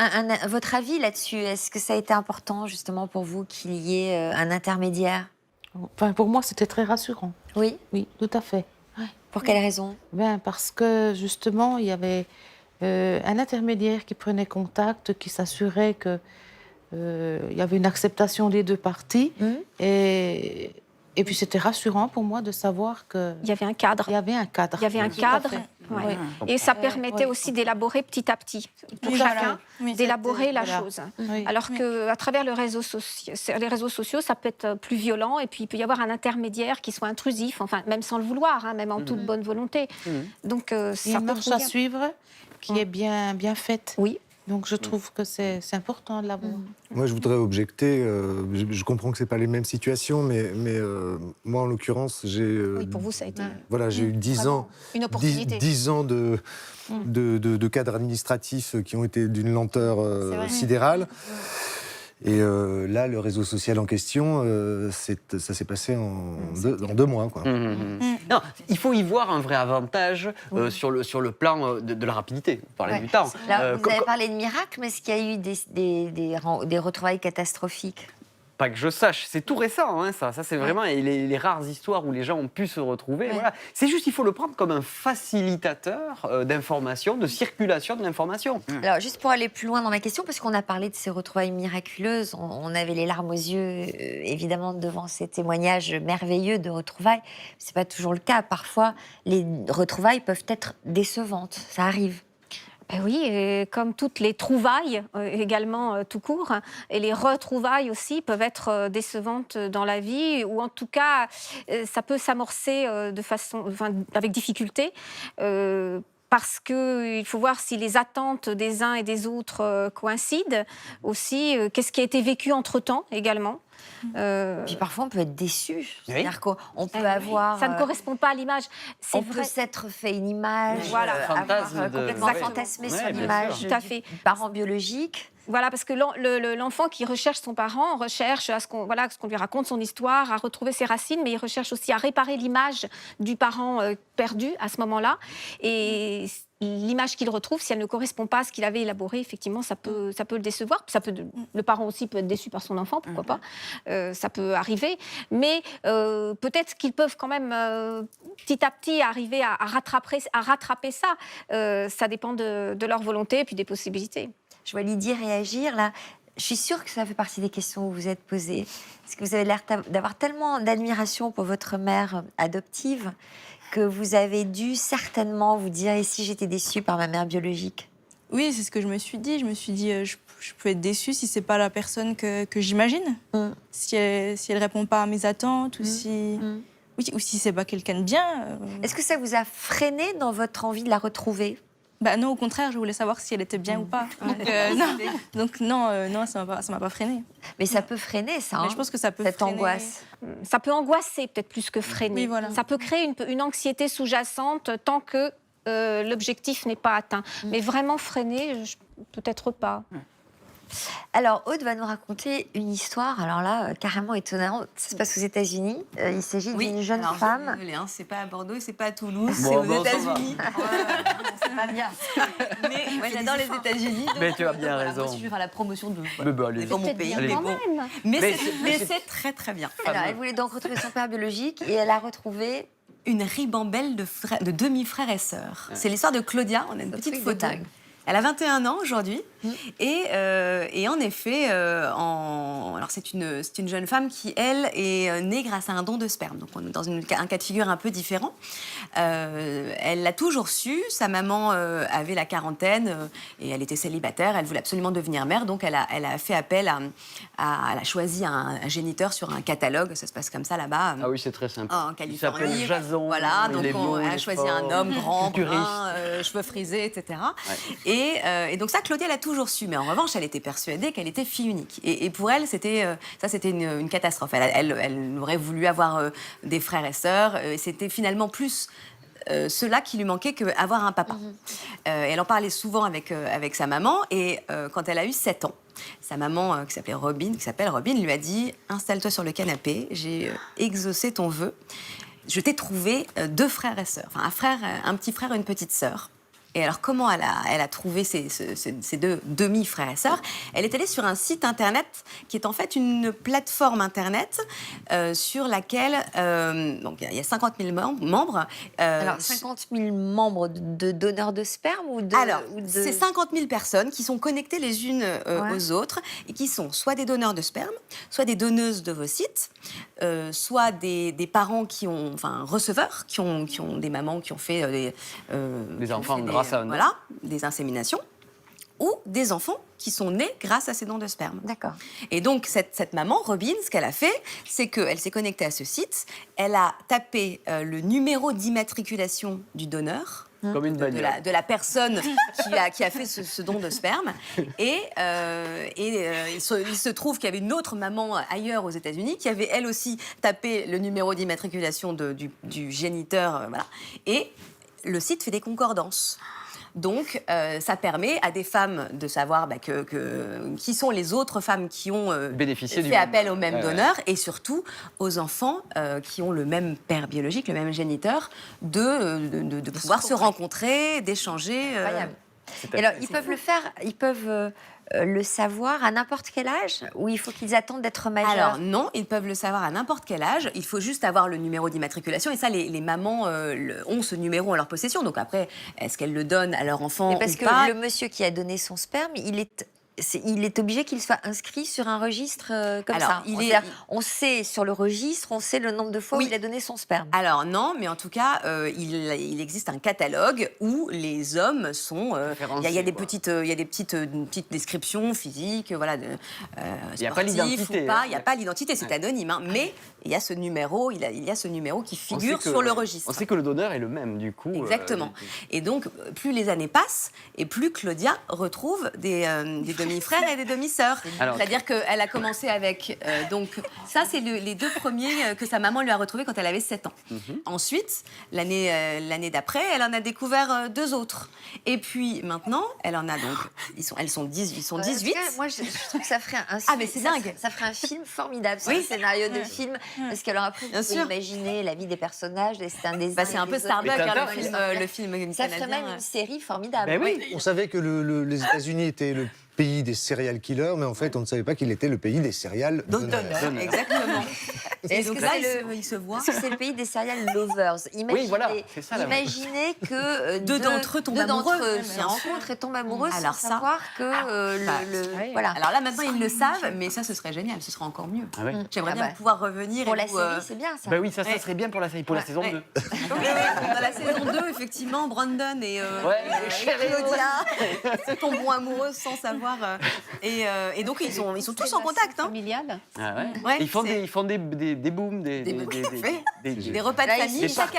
votre avis là-dessus, est-ce que ça a été important justement pour vous qu'il y ait un intermédiaire? Enfin, pour moi, c'était très rassurant. Oui? Oui, tout à fait. Pour quelle raison? Parce que justement, il y avait un intermédiaire qui prenait contact, qui s'assurait qu'il y avait une acceptation des deux parties. Et puis c'était rassurant pour moi de savoir que... Il y avait un cadre. Il y avait un cadre. Il y avait un cadre. Ouais. Et ça permettait aussi d'élaborer petit à petit, pour chacun, d'élaborer la chose. Oui. Alors qu'à travers les réseaux sociaux, ça peut être plus violent et puis il peut y avoir un intermédiaire qui soit intrusif, enfin, même sans le vouloir, hein, même en toute bonne volonté. Donc, ça une marche à suivre qui est bien faite. Oui. Donc je trouve que c'est important de l'avoir. Moi, je voudrais objecter. Je comprends que c'est pas les mêmes situations, mais moi, en l'occurrence, j'ai. Oui, pour vous, ça a été. Voilà, j'ai eu 10 ans. Une opportunité. 10 ans de cadres administratifs qui ont été d'une lenteur sidérale. Et là, le réseau social en question, ça s'est passé en 2 mois, quoi. Non, il faut y voir un vrai avantage sur le plan de la rapidité. Vous parlez du temps. Là, vous avez parlé de miracles, mais est-ce qu'il y a eu des retrouvailles catastrophiques? Pas que je sache, c'est tout récent, hein, ça c'est vraiment les rares histoires où les gens ont pu se retrouver. Voilà. C'est juste qu'il faut le prendre comme un facilitateur d'information, de circulation de l'information. Alors, juste pour aller plus loin dans ma question, parce qu'on a parlé de ces retrouvailles miraculeuses, on avait les larmes aux yeux, évidemment, devant ces témoignages merveilleux de retrouvailles. C'est pas toujours le cas. Parfois, les retrouvailles peuvent être décevantes. Ça arrive. Ben oui, et comme toutes les trouvailles également tout court, et les retrouvailles aussi peuvent être décevantes dans la vie, ou en tout cas, ça peut s'amorcer avec difficulté. Parce qu'il faut voir si les attentes des uns et des autres coïncident aussi. Qu'est-ce qui a été vécu entre-temps également. Puis parfois, on peut être déçu. C'est-à-dire qu'on peut avoir... Ça ne correspond pas à l'image. On peut s'être fait une image, voilà. avoir complètement fantasmé sur l'image du parent biologique. Voilà, parce que l'enfant qui recherche son parent recherche à ce qu'on lui raconte son histoire, à retrouver ses racines, mais il recherche aussi à réparer l'image du parent perdu à ce moment-là. Et l'image qu'il retrouve, si elle ne correspond pas à ce qu'il avait élaboré, effectivement, ça peut le décevoir. Le parent aussi peut être déçu par son enfant, pourquoi pas. Ça peut arriver. Mais peut-être qu'ils peuvent quand même, petit à petit, arriver à rattraper ça. Ça dépend de leur volonté et puis des possibilités. Je vois Lydie réagir, là. Je suis sûre que ça fait partie des questions que vous vous êtes posées. Parce que vous avez l'air d'avoir tellement d'admiration pour votre mère adoptive que vous avez dû certainement vous dire « et si j'étais déçue par ma mère biologique ?» Oui, c'est ce que je me suis dit. Je me suis dit, je peux être déçue si c'est pas la personne que j'imagine. Si elle répond pas à mes attentes, ou si c'est pas quelqu'un de bien. Est-ce que ça vous a freiné dans votre envie de la retrouver ? Bah non, au contraire, je voulais savoir si elle était bien ou pas. Donc non, ça m'a pas freinée. Mais ça peut freiner, ça. Mais je pense que ça peut cette freiner. angoisse. Ça peut angoisser peut-être plus que freiner. Oui, voilà. Ça peut créer une anxiété sous-jacente tant que l'objectif n'est pas atteint. Mais vraiment freiner, peut-être pas. Alors, Aude va nous raconter une histoire, alors là, carrément étonnante. Ça se passe aux États-Unis. Il s'agit d'une jeune femme. Désolée, hein, c'est pas à Bordeaux, c'est pas à Toulouse, Bon, c'est aux bon, ça États-Unis. C'est pas bien. Mais moi, j'adore les États-Unis. Mais tu as bien raison. Moi, je vais faire la promotion de allez. mon pays. Allez. Mais c'est très très bien. Alors, elle voulait donc retrouver son père biologique et elle a retrouvé une ribambelle de demi-frères et sœurs. C'est l'histoire de Claudia. On a une petite photo. Elle a 21 ans aujourd'hui et en effet, alors c'est une jeune femme qui, elle, est née grâce à un don de sperme. Donc on est dans un cas de figure un peu différent. Elle l'a toujours su. Sa maman avait la quarantaine et elle était célibataire. Elle voulait absolument devenir mère. Donc elle a fait appel elle a choisi un géniteur sur un catalogue. Ça se passe comme ça là-bas. Ah oui, c'est très simple. En Il s'appelle Californie. Jason. Voilà, donc il est beau, elle a choisi un homme grand, brun, cheveux frisés, etc. Ouais. Et donc ça, Claudia l'a toujours su. Mais en revanche, elle était persuadée qu'elle était fille unique. Et pour elle, c'était une catastrophe. Elle aurait voulu avoir des frères et sœurs. C'était finalement plus cela qui lui manquait qu'avoir un papa. Elle en parlait souvent avec sa maman, et quand elle a eu 7 ans, sa maman, qui s'appelle Robin, lui a dit « Installe-toi sur le canapé, j'ai exaucé ton vœu. Je t'ai trouvé 2 frères et sœurs, enfin un petit frère et une petite sœur. » Et alors, comment elle a trouvé ces 2 demi-frères et sœurs? Elle est allée sur un site internet qui est en fait une plateforme internet sur laquelle donc il y a 50 000 membres. Alors, 50 000 membres de donneurs de sperme Alors, c'est 50 000 personnes qui sont connectées les unes aux autres et qui sont soit des donneurs de sperme, soit des donneuses d'ovocytes, soit des parents receveurs, qui ont des mamans qui ont fait des enfants grâce à des inséminations, ou des enfants qui sont nés grâce à ces dons de sperme. D'accord. Et donc, cette maman, Robin, ce qu'elle a fait, c'est qu'elle s'est connectée à ce site, elle a tapé le numéro d'immatriculation du donneur, comme une bagnole, de la personne qui a fait ce don de sperme. Et il se trouve qu'il y avait une autre maman ailleurs aux États-Unis qui avait elle aussi tapé le numéro d'immatriculation du géniteur. Voilà. Et le site fait des concordances. Donc, ça permet à des femmes de savoir qui sont les autres femmes qui ont fait appel au même donneur, et surtout aux enfants qui ont le même père biologique, le même géniteur, de pouvoir se rencontrer, d'échanger. Incroyable. Et alors, ils peuvent le faire, ils peuvent le savoir à n'importe quel âge, ou il faut qu'ils attendent d'être majeurs? Alors non, ils peuvent le savoir à n'importe quel âge. Il faut juste avoir le numéro d'immatriculation, et ça, les mamans ont ce numéro en leur possession. Donc après, est-ce qu'elles le donnent à leur enfant ou pas? Parce que le monsieur qui a donné son sperme, il est obligé qu'il soit inscrit sur un registre comme ça. On sait sur le registre, on sait le nombre de fois où il a donné son sperme. Alors non, mais en tout cas, il existe un catalogue où les hommes sont... Il y a des petites descriptions physiques, voilà, il n'y a pas l'identité. Il n'y a pas l'identité, c'est anonyme, hein, mais il y a ce numéro, il y a ce numéro qui figure sur le registre. On sait que le donneur est le même, du coup. Exactement. Et donc, plus les années passent, et plus Claudia retrouve des demi-frères et des demi-sœurs. C'est-à-dire qu'elle a commencé avec... donc, ça, c'est les 2 premiers que sa maman lui a retrouvés quand elle avait 7 ans. Ensuite, l'année d'après, elle en a découvert 2 autres. Et puis, maintenant, elle en a donc... Ils sont 18. Moi, je trouve que ça ferait un film. Ah, mais c'est dingue. Ça ferait un film formidable, ce scénario de film. Parce qu'alors après, vous pouvez imaginer la vie des personnages, c'est un des... c'est un peu Starbuck, le film canadien. Ça ferait même une série formidable. On savait que les États-Unis étaient le pays des serial killers, mais en fait, on ne savait pas qu'il était le pays des serial donneurs. Exactement. Et donc là, il se voit. Parce que c'est le pays des serial lovers. Imaginez que 2 d'entre eux tombent amoureux, se rencontrent et tombent amoureux sans savoir que voilà. Alors là, maintenant, ils le savent, mais ça, ce serait génial, ce serait encore mieux. J'aimerais bien pouvoir revenir. Pour la série, c'est bien, ça. Oui, ça serait bien pour la série, pour la saison 2. Dans la saison 2, effectivement, Brandon et Claudia se tomberont amoureux sans savoir. Et donc, ils sont tous en contact. Familial. Ils font des booms, des repas de famille. Chaque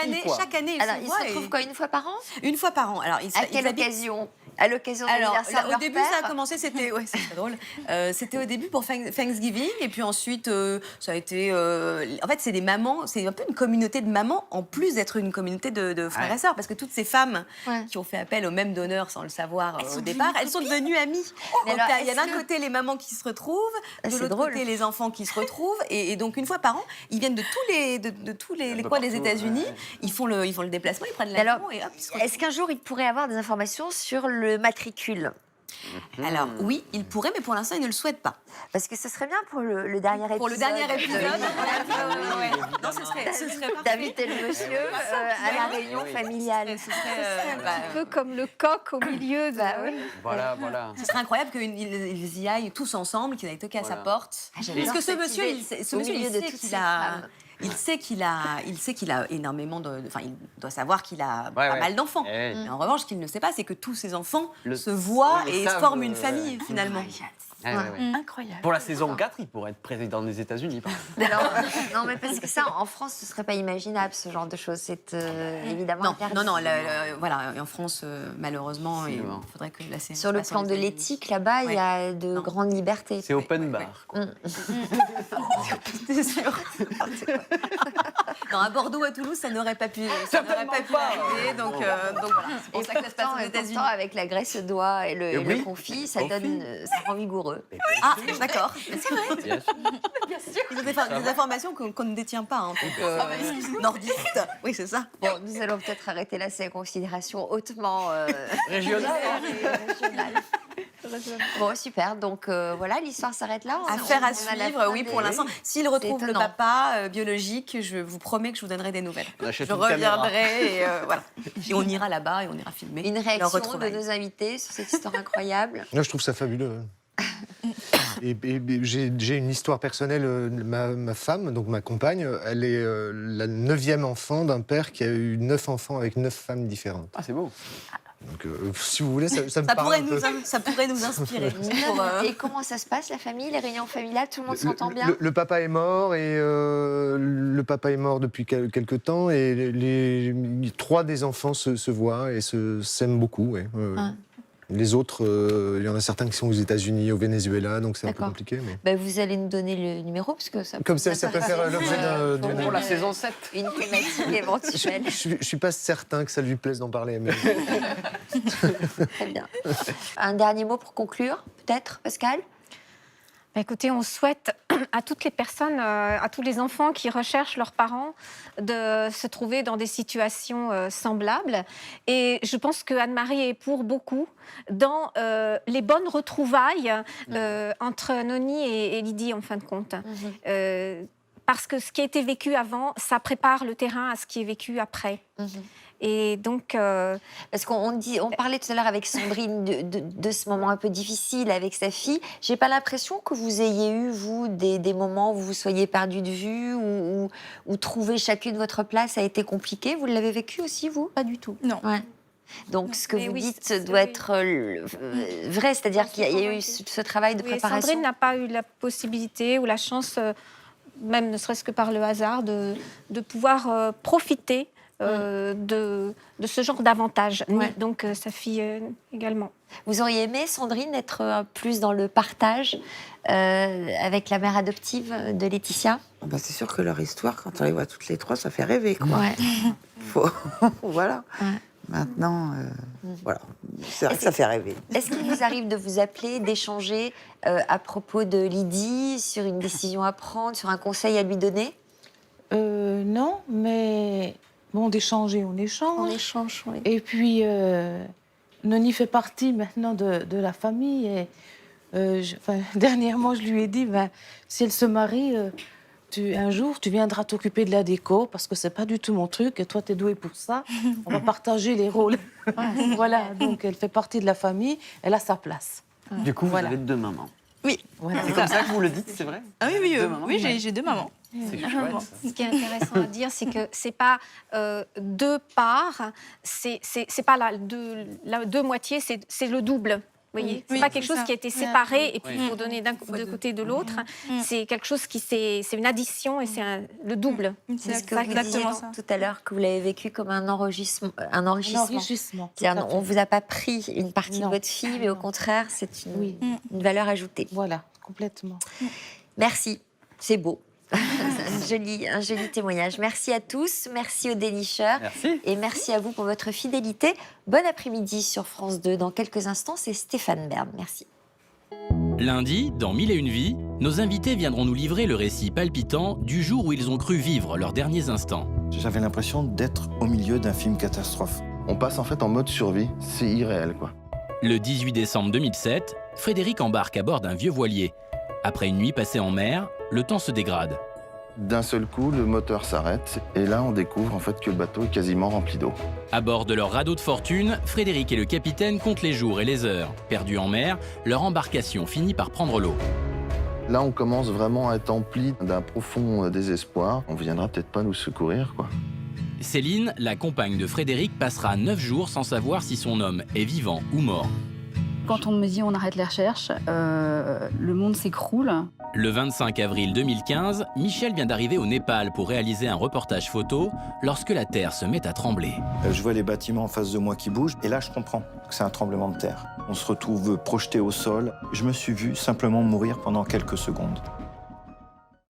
année, alors, ils se retrouvent quoi, une fois par an? Une fois par an. Alors, à quelle occasion? À l'occasion de l'anniversaire de leur au début, père. ça a commencé, c'était drôle. C'était au début pour Thanksgiving, et puis ensuite, ça a été... en fait, c'est des mamans, c'est un peu une communauté de mamans, en plus d'être une communauté de frères et sœurs, parce que toutes ces femmes qui ont fait appel au même donneur sans le savoir au départ, elles sont devenues amies. Donc, il y a d'un côté les mamans qui se retrouvent, de l'autre côté les enfants qui se retrouvent, et donc une fois par an, ils viennent de tous les coins des États-Unis, ils font le déplacement, ils prennent l'avion, et hop, ils se retrouvent. Est-ce qu'un jour, ils pourraient avoir des informations sur le matricule? Alors oui, il pourrait, mais pour l'instant, il ne le souhaite pas. Parce que ce serait bien pour le dernier épisode. Pour le dernier épisode. Non, ce serait d'inviter le monsieur à la réunion familiale. Ce serait un peu comme le coq au milieu de... Voilà. Ce serait incroyable qu'ils y aillent tous ensemble, qu'ils aillent toquer à sa porte. Parce que ce monsieur, il sait qu'il a énormément de... Enfin, il doit savoir qu'il a pas mal d'enfants. Mais en revanche, ce qu'il ne sait pas, c'est que tous ces enfants se voient et forment une famille, finalement. Incroyable. Pour la saison 4, il pourrait être président des États-Unis. Non, mais parce que ça, en France, ce ne serait pas imaginable, ce genre de choses. C'est évidemment interdit. Non, voilà, en France, malheureusement, il faudrait que la série... Sur le plan de l'éthique, là-bas, il y a de grandes libertés. C'est open bar. C'est sûr. Non, à Bordeaux, à Toulouse, ça n'aurait pas pu arriver. Donc voilà, c'est pour ça que ça se passe aux États-Unis. Pourtant, avec la graisse de doigts et le confit, ça rend vigoureux. Ah, d'accord. C'est vrai. Bien sûr. Ils ont des informations qu'on ne détient pas. En tant que nordiste. Oui, c'est ça. Bon, nous allons peut-être arrêter là ces considérations hautement régionales. Bon, super. Donc voilà, l'histoire s'arrête là. Affaire à suivre, oui, pour l'instant. S'il retrouve le papa biologique, je vous promets que je vous donnerai des nouvelles. Je reviendrai et voilà. Et on ira là-bas et on ira filmer. Une réaction de nos invités sur cette histoire incroyable. Moi, je trouve ça fabuleux. Et j'ai une histoire personnelle. Ma femme, donc ma compagne, elle est la 9e enfant d'un père qui a eu 9 enfants avec 9 femmes différentes. Ah, c'est beau. Donc, si vous voulez, ça me parle un peu. Ça pourrait nous inspirer. Et comment ça se passe, la famille, les réunions familiales, tout le monde s'entend bien? Le papa est mort et le papa est mort depuis quelque temps et les 3 des enfants se voient et s'aiment beaucoup. Ouais. Les autres, il y en a certains qui sont aux États-Unis, au Venezuela, donc c'est un peu compliqué. Mais... vous allez nous donner le numéro parce que ça. Comme ça peut faire l'objet d'une. Pour la saison 7. Une thématique éventuelle. Je suis pas certain que ça lui plaise d'en parler. Mais... Très bien. Un dernier mot pour conclure, peut-être, Pascal? Écoutez, on souhaite à toutes les personnes, à tous les enfants qui recherchent leurs parents de se trouver dans des situations semblables. Et je pense que Anne-Marie est pour beaucoup dans les bonnes retrouvailles entre Noni et Lydie, en fin de compte. Parce que ce qui a été vécu avant, ça prépare le terrain à ce qui est vécu après. Et donc, parce qu'on parlait tout à l'heure avec Sandrine de ce moment un peu difficile avec sa fille. J'ai pas l'impression que vous ayez eu, vous, des moments où vous soyez perdus de vue ou trouver chacune votre place a été compliqué. Vous l'avez vécu aussi, vous? Pas du tout. Non. Ouais. Donc, ce que vous dites doit être vrai, c'est-à-dire qu'il y a eu ce travail de préparation. Sandrine n'a pas eu la possibilité ou la chance, même ne serait-ce que par le hasard, de pouvoir profiter de ce genre d'avantage. Donc sa fille également. Vous auriez aimé, Sandrine, être plus dans le partage avec la mère adoptive de Laetitia? C'est sûr que leur histoire, quand on les voit toutes les 3, ça fait rêver, quoi. Voilà. Maintenant, voilà. C'est vrai que ça fait rêver. Est-ce qu'il vous arrive de vous appeler, d'échanger à propos de Lydie, sur une décision à prendre, sur un conseil à lui donner? Non, mais... Bon, d'échanger, on échange. On échange, oui. Et puis, Noni fait partie maintenant de la famille. Et, dernièrement, je lui ai dit, si elle se marie, un jour, tu viendras t'occuper de la déco, parce que c'est pas du tout mon truc, et toi, t'es douée pour ça. On va partager les rôles. Voilà, donc elle fait partie de la famille, elle a sa place. Du coup, vous avez 2 mamans. Oui. Voilà. C'est comme ça que vous le dites, c'est vrai? Ah oui, j'ai 2 mamans. C'est chouette. Ce qui est intéressant à dire, c'est que c'est pas 2 parts, c'est pas 2 moitiés, c'est le double. Vous voyez, c'est pas quelque chose qui a été séparé et puis il faut donner d'un côté de l'autre. C'est quelque chose c'est une addition et c'est le double. C'est ce que vous disiez tout à l'heure, que vous l'avez vécu comme un enrichissement. C'est-à-dire, on vous a pas pris une partie de votre fille, mais au contraire, c'est une valeur ajoutée. Voilà, complètement. Merci, c'est beau. un joli témoignage. Merci à tous, merci aux dénicheurs. Et merci à vous pour votre fidélité. Bon après-midi sur France 2. Dans quelques instants, c'est Stéphane Bern. Merci. Lundi, dans 1001 vies, nos invités viendront nous livrer le récit palpitant du jour où ils ont cru vivre leurs derniers instants. J'avais l'impression d'être au milieu d'un film catastrophe. On passe en fait en mode survie, c'est irréel quoi. Le 18 décembre 2007, Frédéric embarque à bord d'un vieux voilier. Après une nuit passée en mer, le temps se dégrade. D'un seul coup, le moteur s'arrête et là, on découvre en fait que le bateau est quasiment rempli d'eau. À bord de leur radeau de fortune, Frédéric et le capitaine comptent les jours et les heures. Perdus en mer, leur embarcation finit par prendre l'eau. Là, on commence vraiment à être empli d'un profond désespoir. On viendra peut-être pas nous secourir, quoi. Céline, la compagne de Frédéric, passera 9 jours sans savoir si son homme est vivant ou mort. Quand on me dit on arrête les recherches, le monde s'écroule. Le 25 avril 2015, Michel vient d'arriver au Népal pour réaliser un reportage photo lorsque la terre se met à trembler. Je vois les bâtiments en face de moi qui bougent et là, je comprends que c'est un tremblement de terre. On se retrouve projeté au sol. Je me suis vu simplement mourir pendant quelques secondes.